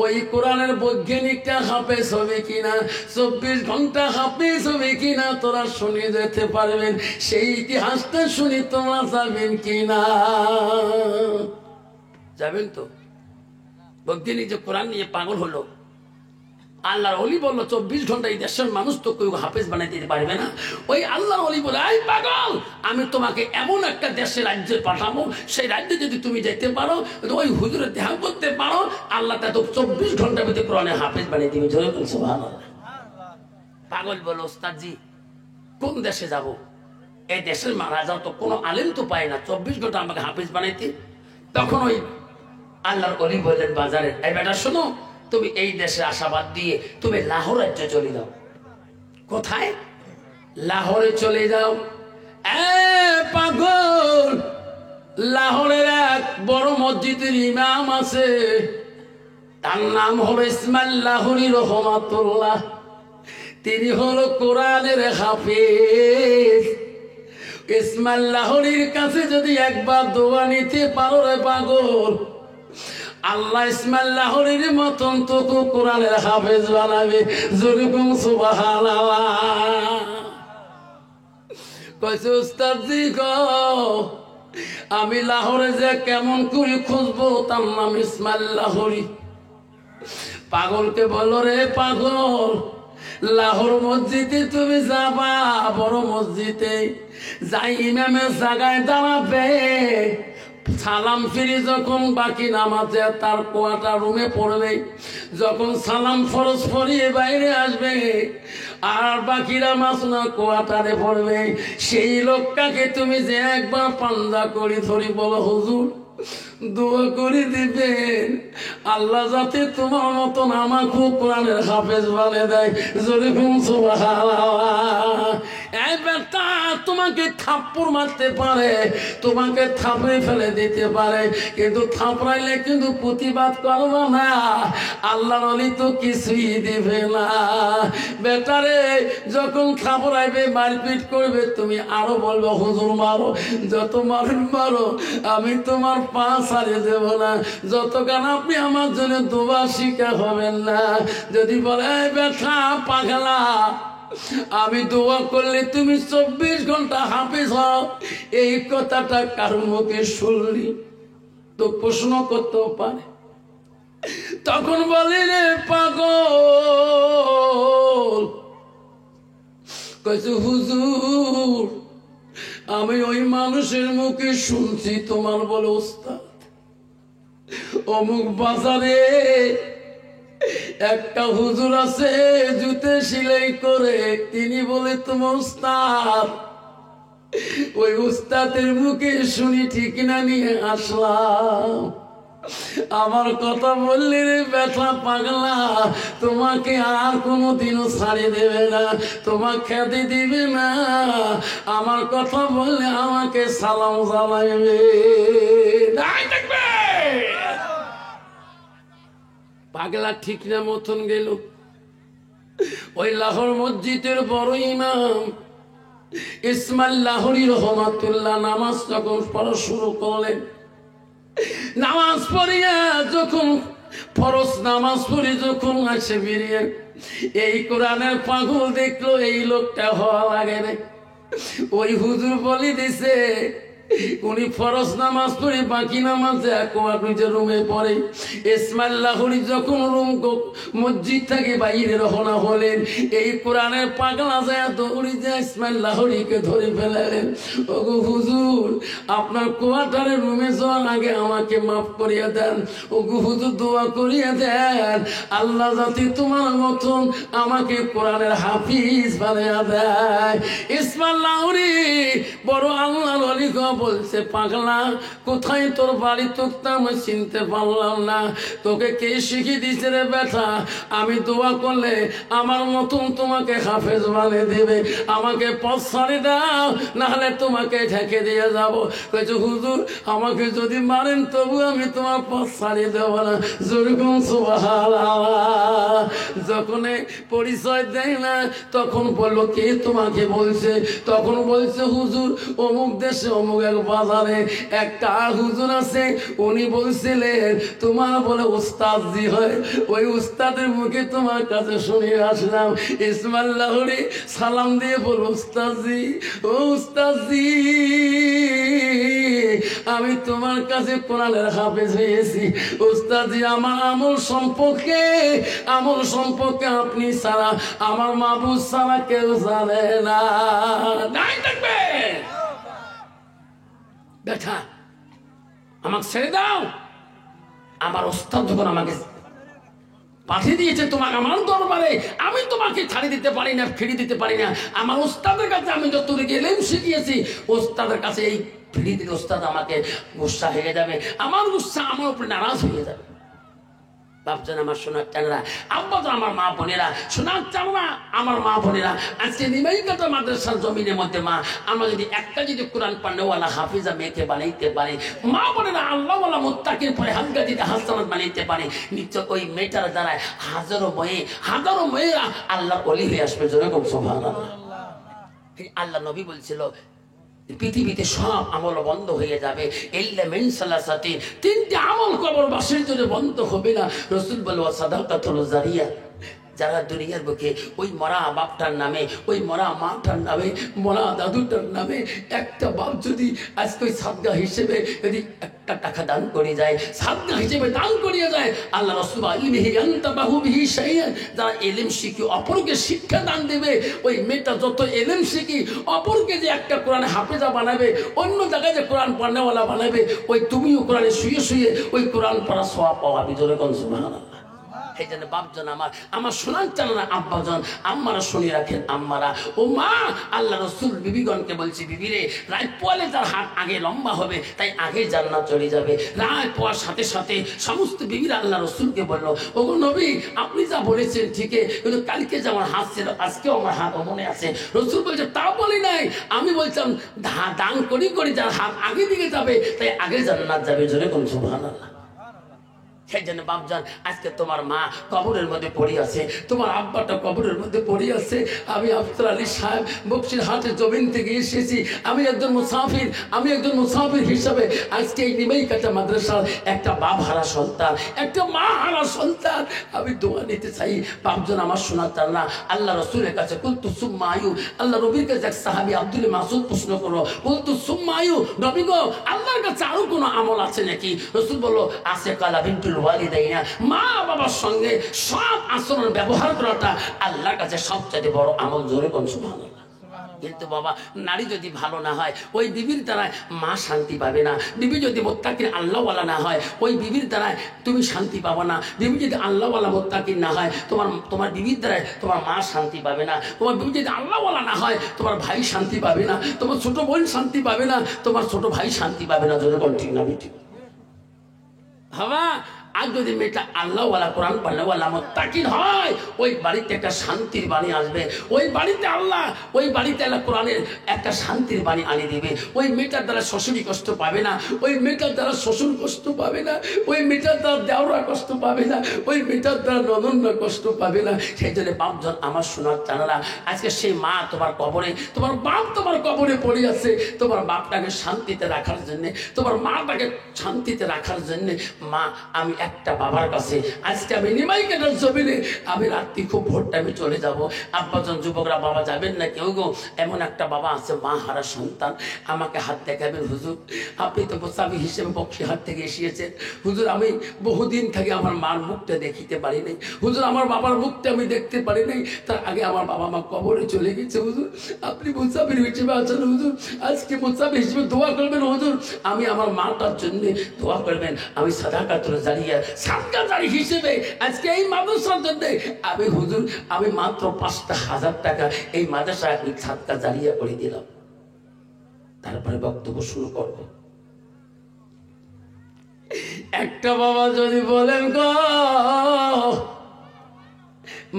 ওই কোরআনের বৈজ্ঞানিকটা হাফেজ হবে কিনা, 24 ঘন্টা হাফেজ হবে কিনা তোরা শুনে যেতে পারবেন, সেই ইতিহাসটা শুনে তোমরা যাবেন কিনা? যাবেন তো? বৈজ্ঞানিক যে কোরআন নিয়ে পাগল হলো, আল্লাহর ওলি বললো 24 ঘন্টা এই দেশের মানুষ তো কেউ হাফেজ বানাই দিতে পারবে না। ওই আল্লাহর ওলি বলে, এই পাগল, আমি তোমাকে এমন একটা দেশে রাজ্যে পাঠাবো, সেই রাজ্যে যদি তুমি যেতে পারো, ওই হুজুরের দেখা করতে পারো, আল্লাহ তা তো 24 ঘন্টার ভিতরে কোরআনে হাফেজ বানিয়ে দিবে। সুবহানাল্লাহ। পাগল বলো ওস্তাদজি কোন দেশে যাব? এই দেশের মারা যাও তো কোনো আলেম তো পায় না, 24 ঘন্টা আমাকে হাফিজ বানাইতে। তখন ওই আল্লাহর অলি বললেন বাজারে, এই বেটা শোনো, তুমি এই দেশে আশাবাদ দিয়ে তুমি লাহোর রাজ্যে চলে যাও। কোথায়? লাহোরে চলে যাও। পাগল, লাহোরের এক বড় মসজিদের ইমাম আছে, তার নাম হলো ইসমাইল লাহোরী রহমাতুল্লাহ। তিনি হলো কোরআনের হাফেজ। ইসমাইল লাহোরীর কাছে যদি একবার দোয়া নিতে পারো রে পাগল, আল্লাহ ইসমাইল লাহোরীর মতন তোকে কোরআনের হাফেজ বানাবে। যেরকম সুবহানাল্লাহ। কইছে উস্তাদজি গো, আমি লাহোরে যে কেমন করে খুঁজবো, তার নাম ইসমাইল লাহোরী। পাগলকে বলো রে পাগল, লাহোর মসজিদে তুমি যাবা, বড় মসজিদে যাই ইমামের জায়গায় দাঁড়াবে, সালাম ফিরি যখন বাকি নামাজে তার কোয়াটার রুমে পড়বে, যখন সালাম ফরজ পড়িয়ে বাইরে আসবে আর বাকি নামাজ না কোয়াটারে পড়বে, সেই লোকটাকে তুমি যে একবার পাঞ্জা করি ধরি বলো হুজুর দোয়া করে দিবেন আল্লাহ যাতে তোমার মতন আমাকে কোরআনের হাফেজ বানিয়ে দেয়। যেরকম সুবহানাল্লাহ। এই বেটা তোমাকে থাপ্পড় মারতে পারে, তোমাকে থাপড়ে ফেলে দিতে পারে, কিন্তু থাপড়াইলে কিন্তু প্রতিবাদ করবে না, আল্লাহর ওলি তো কিছুই দিবে না। বেটারে যখন থাপড়াইবে মারপিট করবে, তুমি আরো বলবে হুজুর মারো, যত মারুন মারো, আমি তোমার পা ছাড়িয়ে দেব না, যতক্ষণ আপনি আমার জন্য দোয়া শিখা হবেন না। যদি বলে এই বেটা পাগলা, আমি দোয়া করলে তুমি 24 ঘন্টা হাফেজ হও, এই কথাটা কার মুখে শুনলি তো প্রশ্ন করতেও পারে। তখন বলি রে পাগল, কইছে হুজুর আমি ওই মানুষের মুখে শুনছি তোমার বলে ওস্তাদ অমুক বাজারে একটা হুজুর আছে জুতে সেলাই করে, তিনি বলে তোমার উস্তাদ। ওই উস্তাদের মুখে শুনি ঠিক না নিয়ে আসলাম। আমার কথা বললি রে ব্যথা পাগলা, তোমাকে আর কোনোদিনও ছাড়ি দেবে না, তোমাকে খেতে দিবে না, আমার কথা বললে আমাকে সালাম জানাইবে। পাগলা ঠিক না মতন গেল। ওই লাহোর মসজিদের বড় ইমাম ইসমাইল লাহোরী রহমাতুল্লাহ নামাজ যখন পড়া শুরু করলেন, নামাজ পড়িয়া যখন ফরজ নামাজ পড়ে যখন আসে বেরিয়ে, এই কোরআনের পাগল দেখলো এই লোকটা হওয়া লাগে রে। ওই হুজুর বলি দিছে উনি ফরজ নামাজ পড়ে বাকি নামাজে নিজের রুমে পড়ে। ইসমাইল লাহোরী যখন রুম মসজিদ থেকে বাইরে রওনা হলেন, এই কোরআনের পাগলা যায় দৌড়ি যায় ইসমাইল লাহোরীকে ধরে ফেলালেন। ওগো হুজুর আপনার কোয়ার্টারের রুমে যাওয়ার আগে আমাকে মাফ করিয়া দেন, ওগো হুজুর দোয়া করিয়া দেন আল্লাহ যাতে তোমার মতন আমাকে কোরআনের হাফিজ বানিয়ে দেয়। ইসমাইল লাহোরী বড় আল্লাহর ওলি বলছে পাগলা কোথায় তোর বাড়ি, তোকে আমি চিনতে পারলাম না, তোকে কে শিখিয়ে দিছে রে বেটা? আমি দোয়া করলে আমার মতন তোমাকে হাফেজ বানিয়ে দেবে, আমাকে পথ ছাড়ি দাও, নাহলে তোমাকে ঢেকে দিয়ে যাবো। কইছে হুজুর আমাকে যদি মারেন তবু আমি তোমার পথ ছাড়িয়ে দেবো না। যেরকম সুবহানাল্লাহ। যখন পরিচয় দেয় না তখন বললো কে তোমাকে বলছে? তখন বলছে হুজুর অমুক দেশে অমুক এক বাজারে একটা হুজুর আছে, উনি বলছিলেন তোমার বলে উস্তাদজি হয়, ওই উস্তাদের মুখে তোমার কাছে শুনে আসলাম। ইসমাইল লাহোরী সালাম দিয়ে বল উস্তাদজি, ও উস্তাদজি আমি তোমার কাছে কোরআনের হাফেজ হয়েছি। উস্তাদজি আমার আমল সম্পর্কে আপনি ছাড়া আমার মাবুদ ছাড়া কেউ জানে না। বেটা আমাকে ছেড়ে দাও, আমার ওস্তাদ যখন আমাকে পাঠিয়ে দিয়েছে তোমাকে আমার দরবারে, আমি তোমাকে ছাড়ি দিতে পারি না, ফিরিয়ে দিতে পারি না। আমার ওস্তাদের কাছে আমি যতটুকু এলেম শিখিয়েছি, ওস্তাদের কাছে এই ফিরিয়ে দিলে ওস্তাদ আমাকে গুসা হয়ে যাবে, আমার গুসা আমার উপরে নারাজ হয়ে যাবে। বাপজন আমার সোনার চানরা, আব্বাজন আমার মা বোনেরা, সোনার চানরা আমার মা বোনেরা, আজকে নিমাইকাটা মাদ্রাসার জমিনের মধ্যে মা, আমরা যদি একটা যদি কোরআন পান্ডওয়ালা হাফিজা মেয়েকে বানাইতে পারি, মা বোনেরা আল্লাহওয়ালা মুত্তাকির পরে হালকা যদি হাসানাত বানাইতে পারি, নিশ্চয় ওই মেয়েটার দ্বারা হাজারো মেয়েরা আল্লাহর ওলি হয়ে আসবে। যেরকম সুবহানাল্লাহ। আল্লাহ নবী বলছিল পৃথিবীতে সব আমল বন্ধ হয়ে যাবে, তিনটি আমল কবরবাসীর জন্য বন্ধ হবে না। রাসূল বলল সাদাকাতুল জারিয়া, যারা দুনিয়ার বুকে ওই মরা বাপটার নামে, ওই মরা মাটার নামে, মরা দাদুটার নামে একটা বাপ যদি আজকে ওই সাদগা হিসেবে যদি একটা টাকা দান করে যায়, সাদগা হিসেবে দান করিয়ে যায়, আল্লাহ রাসূল ইলমিহি আনতাবাহু বিহি শাইআন, যারা ইলম শিখি অপরকে শিক্ষা দান দেবে, ওই মেয়েটা যত ইলম শিখি অপরকে যে একটা কোরআন হাফেজা বানাবে, অন্য জায়গায় যে কোরআন পড়নেওয়ালা বানাবে, ওই তুমিও কোরআনে শুয়ে শুয়ে ওই কোরআন পড়া সওয়াব পাওয়া। বিজয় কোন সুবহানাল্লাহ। এই জন্য বাপজন আমার শোনার চালনা আব্বাজন, আম্মারা শুনে রাখেন আম্মারা ও মা, আল্লাহ রসুল বিবিগণকে বলছি, বিবিরে রায় পোয়ালে তার হাত আগে লম্বা হবে, তাই আগে জান্নাত চলে যাবে। রায় পোয়ার সাথে সাথে সমস্ত বিবিরা আল্লাহ রসুলকে বললো, ওগো নবী আপনি যা বলেছেন ঠিকই, কিন্তু কালকে যে আমার হাত ছিল আজকেও আমার হাত মনে আছে। রসুল বলছে তাও বলি নাই, আমি বলছিলাম দান করি করি যার হাত আগে দিকে যাবে তাই আগে জান্নাত যাবে। জোরে কোন সুবহানাল্লাহ। সেই জন্য বাপজান আজকে তোমার মা কবরের মধ্যে পড়ে আছে, তোমার আব্বাটা কবরের মধ্যে পড়ে আছে। আমি আফজাল আলী সাহেব বক্সিরহাটের জমিন থেকে এসেছি, আমি একজন মুসাফির হিসাবে আজকে এই নিমাইকাটা মাদ্রাসার একটা বাপ হারা সন্তান, একটা মা হারা সন্তান, আমি দোয়া নিতে চাই। বাপজন আমার শোনার চান না, আল্লাহ রসুলের কাছে কুলতু সুম্মা আয়ু, আল্লাহ নবীর কাছে এক সাহাবী আব্দুল মাসুদ প্রশ্ন করো, কুলতু সুম্মা আয়ু, নবী গো আল্লাহর কাছে আরো কোনো আমল আছে নাকি? রসুল বললো আছে কালা বিনতুল ওয়ালিদাইনা, মা বাবার সঙ্গে সব আচরণ ব্যবহার করাটা আল্লাহর কাছে সবচেয়ে বড় আমল। জোরে কোন সুবহানাল্লাহ। কিন্তু বাবা নারী যদি ভালো না হয়, ওই বিবির দ্বারায় মা শান্তি পাবে না। বিবি যদি মুত্তাকিন আল্লাহওয়ালা না হয়, ওই বিবির দ্বারায় তুমি শান্তি পাবে না। বিবি যদি আল্লাহওয়ালা মুত্তাকিন না হয়, তোমার বিবির দ্বারায় তোমার মা শান্তি পাবে না। তোমার বিবি যদি আল্লাহওয়ালা না হয়, তোমার ভাই শান্তি পাবে না, তোমার ছোট বোন শান্তি পাবে না, তোমার ছোট ভাই শান্তি পাবে না। জোরে কোন ঠিক না বেটি? হাওয়া আর যদি মেয়েটা আল্লাহওয়ালা কোরআন পাল্লাওয়ালা মুত্তাকিন হয়, ওই বাড়িতে একটা শান্তির বাণী আসবে। ওই বাড়িতে আল্লাহ কোরআনের একটা শান্তির বাণী আনি দেবে। ওই মেয়েটার দ্বারা শ্বশুরি কষ্ট পাবে না, ওই মেয়েটার দ্বারা শ্বশুর কষ্ট পাবে না, ওই মেয়েটার দ্বারা দেওরা কষ্ট পাবে না, ওই মেয়েটার দ্বারা ননদরা কষ্ট পাবে না। সেই জন্য বাপজন আমার শোনার জানালা, আজকে সেই মা তোমার কবরে, তোমার বাপ তোমার কবরে পড়ে আছে, তোমার বাপটাকে শান্তিতে রাখার জন্যে, তোমার মাটাকে শান্তিতে রাখার জন্যে মা আমি একটা বাবার কাছে আজকে আমি নিমাইকাটার জমিনে আমি রাত্রি খুব ভোর টাইমে চলে যাব। আব্বাজন যুবকরা বাবা যাবেন না কেউ গো, এমন একটা বাবা আছে মা হারা সন্তান, আমাকে হাত দেখাবেন হুজুর, আপনি তো মুসাফির হিসেবে বক্সিরহাট থেকে এসেছেন, হুজুর আমি বহুদিন থেকে আমার মার মুখটা দেখিতে পারি নাই, হুজুর আমার বাবার মুখটা আমি দেখতে পারি নাই, তার আগে আমার বাবা মা কবরে চলে গেছে, হুজুর আপনি মুসাফির হিসেবে আছেন, হুজুর আজকে মুসাফির হিসেবে দোয়া করবেন, হুজুর আমি আমার মাটার জন্য দোয়া করবেন। আমি সাদাকাতুল জারিয়া সাদকাদারি হিসেবে আজকে এই মাদ্রাসার জন্য আমি হুজুর আমি মাত্র 5,000 টাকা এই মাদ্রাসায় আমি সাদকা জারিয়া করে দিলাম। তারপরে বক্তব্য শুরু করব। একটা বাবা যদি বলেন গো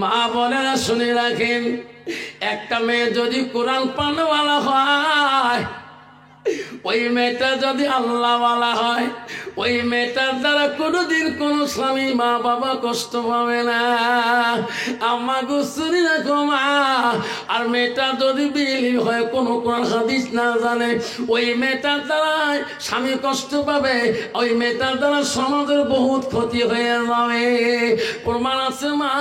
মা বোনেরা শুনে রাখেন, একটা মেয়ে যদি কোরআন পানওয়ালা হয়, ওই মেয়েটা যদি আল্লাহওয়ালা হয়, ওই মেয়েটার দ্বারা কোনোদিন কোনো স্বামী মা বাবা কষ্ট পাবে না। আম্মা গুসুরি রাখো মা। আর মেয়েটা যদি বিলি হয়, কোনো কোরআন হাদিস না জানে, ওই মেয়েটার দ্বারা স্বামী কষ্ট পাবে, ওই মেয়েটার দ্বারা সমাজের বহুত ক্ষতি হয়ে যাবে। প্রমাণ আছে মা,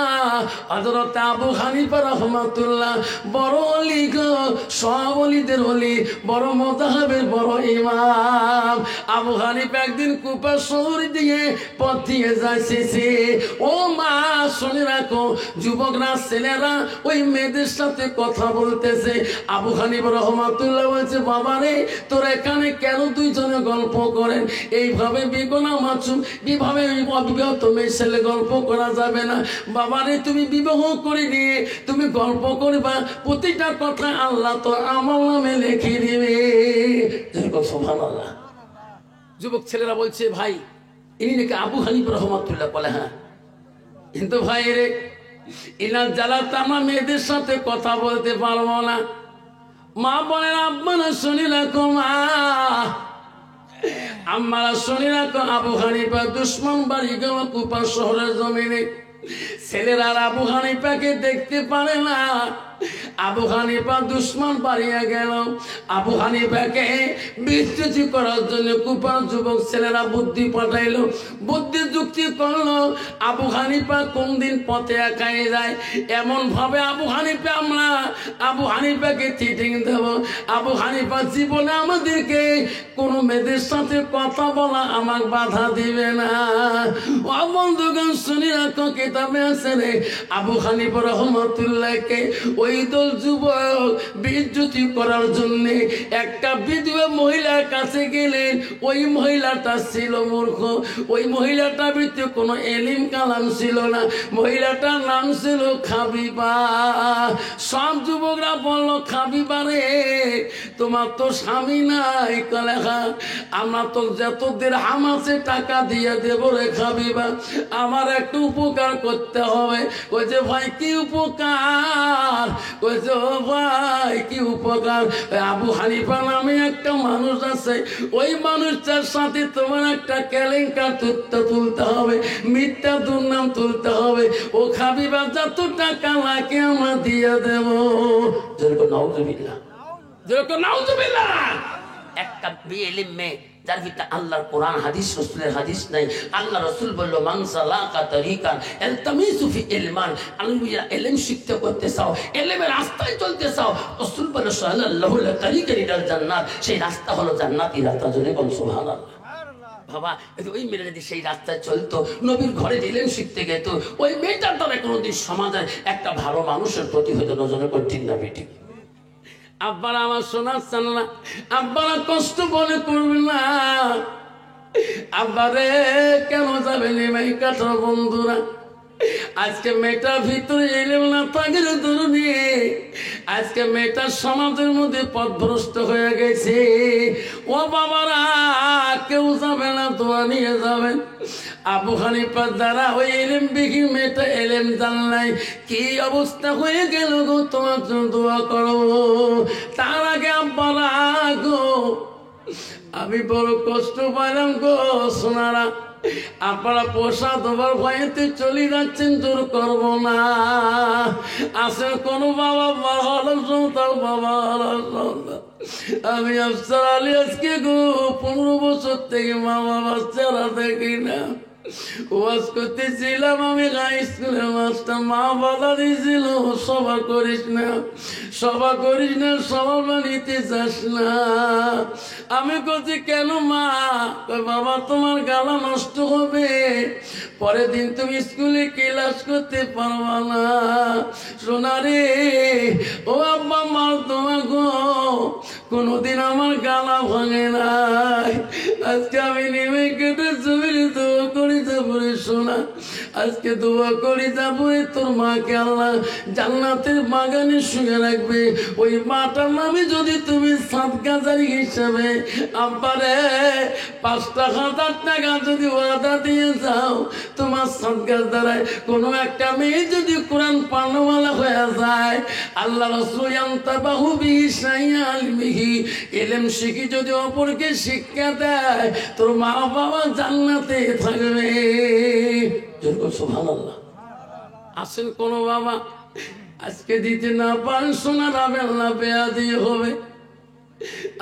হযরত আবু হানিফা রাহমাতুল্লাহ বড় ওলি গো, সব ওলিদের ওলি, বড় মুতাহাবের বড় ইমাম। আবু হানিফা একদিন কুফা শহর দিয়ে পথ দিয়ে যাইতেছে। ও মা শুনে রাখো, যুবকরা ছেলেরা ওই মেয়েদের সাথে কথা বলতেছে। আবু হানিফা রহমাতুল্লাহ বলছে, বাবা রে তোর এখানে কেন দুইজনে গল্প করেন? এইভাবে বিগনা মাছুম কিভাবে অবিবাহিত মেয়ের ছেলে গল্প করা যাবে না। বাবা রে তুমি বিবাহ করে নিয়ে তুমি গল্প করবা, প্রতিটা কথা আল্লাহ তো আমার নামে লিখে দিবে। সুবহানাল্লাহ। যুবক ছেলেরা বলছে, ভাই ইনি নাকি আবু হানিফা রহমাতুল্লাহ। বলে হ্যাঁ, কিন্তু ভাই রে ইনার জ্বালাতে আমরা মেয়েদের সাথে কথা বলতে পারবো না। মা বলেন, আব্বারা শুনি রাখো, মা আমারা শুনি রাখো, আবু হানিফা দুশ্মন বাড়ি গেল কুফা শহরের জমিনে। ছেলেরা আবু হানিফাকে দেখতে পারে না। আবু হানিফা দুশ্মন বাড়িয়ে গেল। আবু হানিফাকে বিচ্যুতি করার জন্য কুফার যুবক ছেলেরা বুদ্ধি পাঠাইলো, বুদ্ধি যুক্তি করলো। আবু হানিফা কোন দিন পথে একাই যায়, এমন ভাবে আবু হানিফাকে চিটিং দেব। আবু হানিফা জীবনে আমাদেরকে কোনো মেয়েদের সাথে কথা বলা আমার বাধা দিবে না। ও বন্ধুগণ শুনি রাখো, কিতাবে আছে রে আবু হানিফা রহমাতুল্লাহকে ওই দল যুবক বিচ্যুতি করার জন্য একটা বিধবা মহিলার কাছে গেলেন। ওই মহিলাটা ছিল মূর্খ, ওই মহিলাটার ভিতরে কোনো এলিম কালাম ছিল না। মহিলাটার নাম ছিল খাবিবা। সব যুবকরা বললো, খাবিবা রে তোমার তো স্বামী নাই। কলে হ্যাঁ, আমরা তো যত দিরহাম আছে টাকা দিয়ে দেবো রে খাবিবা, আমার একটু উপকার করতে হবে। কইছে ভাই কি উপকার? কইছে ও ভাই কি উপকার? আবু হানিফা নামে একটা মানুষ আছে, ওই মানুষটার সাথে তোমার একটা কেলেঙ্কার তথ্য তুলতে হবে, মিথ্যা দুর্নাম তুলতে হবে। ও খাবিবা যত টাকা লাগে আমরা দিয়ে দেব। যেরকম নাউজুবিল্লাহ, যেরকম নাউজুবিল্লাহ। একটা বিএলিম মেয়ে যার ভিতরে আল্লাহর কোরআন হাদিস রাসূলের হাদিস নাই। আল্লাহ রাসূল বলল, মান সালাকা তারিকান ইলতামিসু ফি ইলমান, আলমিয়া ইলম শিখতে করতে চাও, ইলমের রাস্তায় চলতে চাও, রাসূল বলল সাল্লাল্লাহু আলাইহি তারিকা ইলাল জান্নাত, সেই রাস্তা হলো জান্নাতি রাস্তা। জোরে বল সুবহানাল্লাহ। বাবা ওই মেয়েটা যদি সেই রাস্তায় চলতো, নবীর ঘরে ইলম শিখতে যেত, ওই মেয়েটার দ্বারা কোনোদিন সমাজের একটা ভালো মানুষের প্রতি হয়তো নজরে করতেন না। বেটি আব্বারা আমার শোনাচ্ছেন না, আব্বারা কষ্ট মনে করবেন না। আব্বারে কেন যাবেন এই কাটার বন্ধুরা? আজকে মেয়েটার ভিতরে এলেও না তাগের ধরুন, আজকে মেয়েটার সমাজের মধ্যে পথভ্রষ্ট হয়ে গেছে। ও বাবারা কেউ যাবে না, দোয়া নিয়ে যাবেন। আবু হানিফার দ্বারা ওই এলেম বিহীন মেয়েটা এলেম জান নাই, কি অবস্থা হয়ে গেল গো, তোমার জন্য দোয়া করো। তার আগে আব্বারা গো আমি বড় কষ্ট পাইলাম গো সোনারা। আপনারা পোষা তোমার ভয়েতে চলে যাচ্ছেন, জোর করবো না। আসেন কোন বাবা ভালো সন্তান, বাবা আমি আফসার আলী আজকে গো 15 বছর থেকে মা বাবা ছাড়া দেখি না। ওয়াজ করতেছিলাম আমি হাই স্কুলের মাস্টার, মা বলা দিয়েছিল সভা করিস না, সভা করিস না, সভা বানিতে চাস না। আমি বলছি কেন মা? বাবা তোমার গালা নষ্ট হবে, পরের দিন তুমি স্কুলে ক্লাস করতে পারবা না। সোনা রে ও আব্বা মা তোমার গো কোনোদিন আমার গালা ভাঙে নাই। আজকে আমি নেমে কেটে জমির দোয়া করি যাবরে সোনা, আজকে দোয়া করি যাবরে তোর মাকে আল্লাহ জান্নাতের বাগানে শুয়ে রাখবে। ওই মাটার নামে যদি তুমি সাদকা জারি হিসাবে আব্বারে 5,000 টাকা যদি ওয়াদা দিয়ে যাও, তোমার সাদকার দ্বারায় কোনো একটা মেয়ে যদি কোরআন পানওয়ালা হয়ে যায়, আল্লাহ রাসূল ইয়ান্তাবাহু বিশাইয়া আলমিহি, ইলম শিখি যদি অপরকে শিক্ষা দেয়, তোর মা বাবা জান্নাতে থাকবে। সুবহানাল্লাহ। আসেন কোন বাবা আজকে দিতে না পারেন, সোনার আবেলা বেয়া দিয়ে হবে।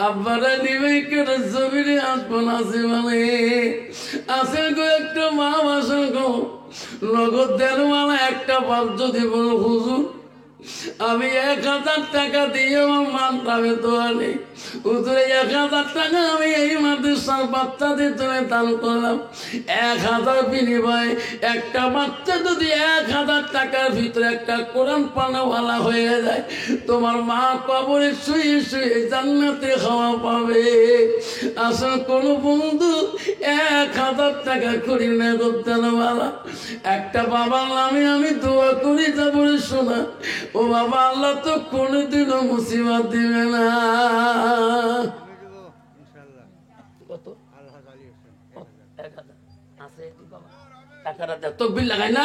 আব্বারা নিবে কেটে জমিনে আসবো না জীবনে। আসেন গো একটা মা, আসেন গো নগদ দেনওয়ালা একটা বাপ যদি বলো হুজুর আমি 1000 টাকা দিয়ে আমার মানটামে দোয়া নেই হুজুরে 1000 টাকা আমি এই মাদ্রাসার বাচ্চাদের জন্য দান করলাম 1000 বিনিময়ে একটা বাচ্চা যদি 1000 টাকার ভিতরে একটা কোরআন পানাওয়ালা হয়ে যায় তোমার মা কবরে শুয়ে শুয়ে জান্নাতে খাওয়া পাবে আসল কোন বন্ধু 1000 টাকা করি না রব্দানওয়ালা একটা বাবার নামে আমি দোয়া করি তারপরে শোনা ও বাবা আল্লাহ তো কোনোদিনও মুসিবত দিবে না কত 1000 আছে বাবা টাকাটা তো বিল লাগাই না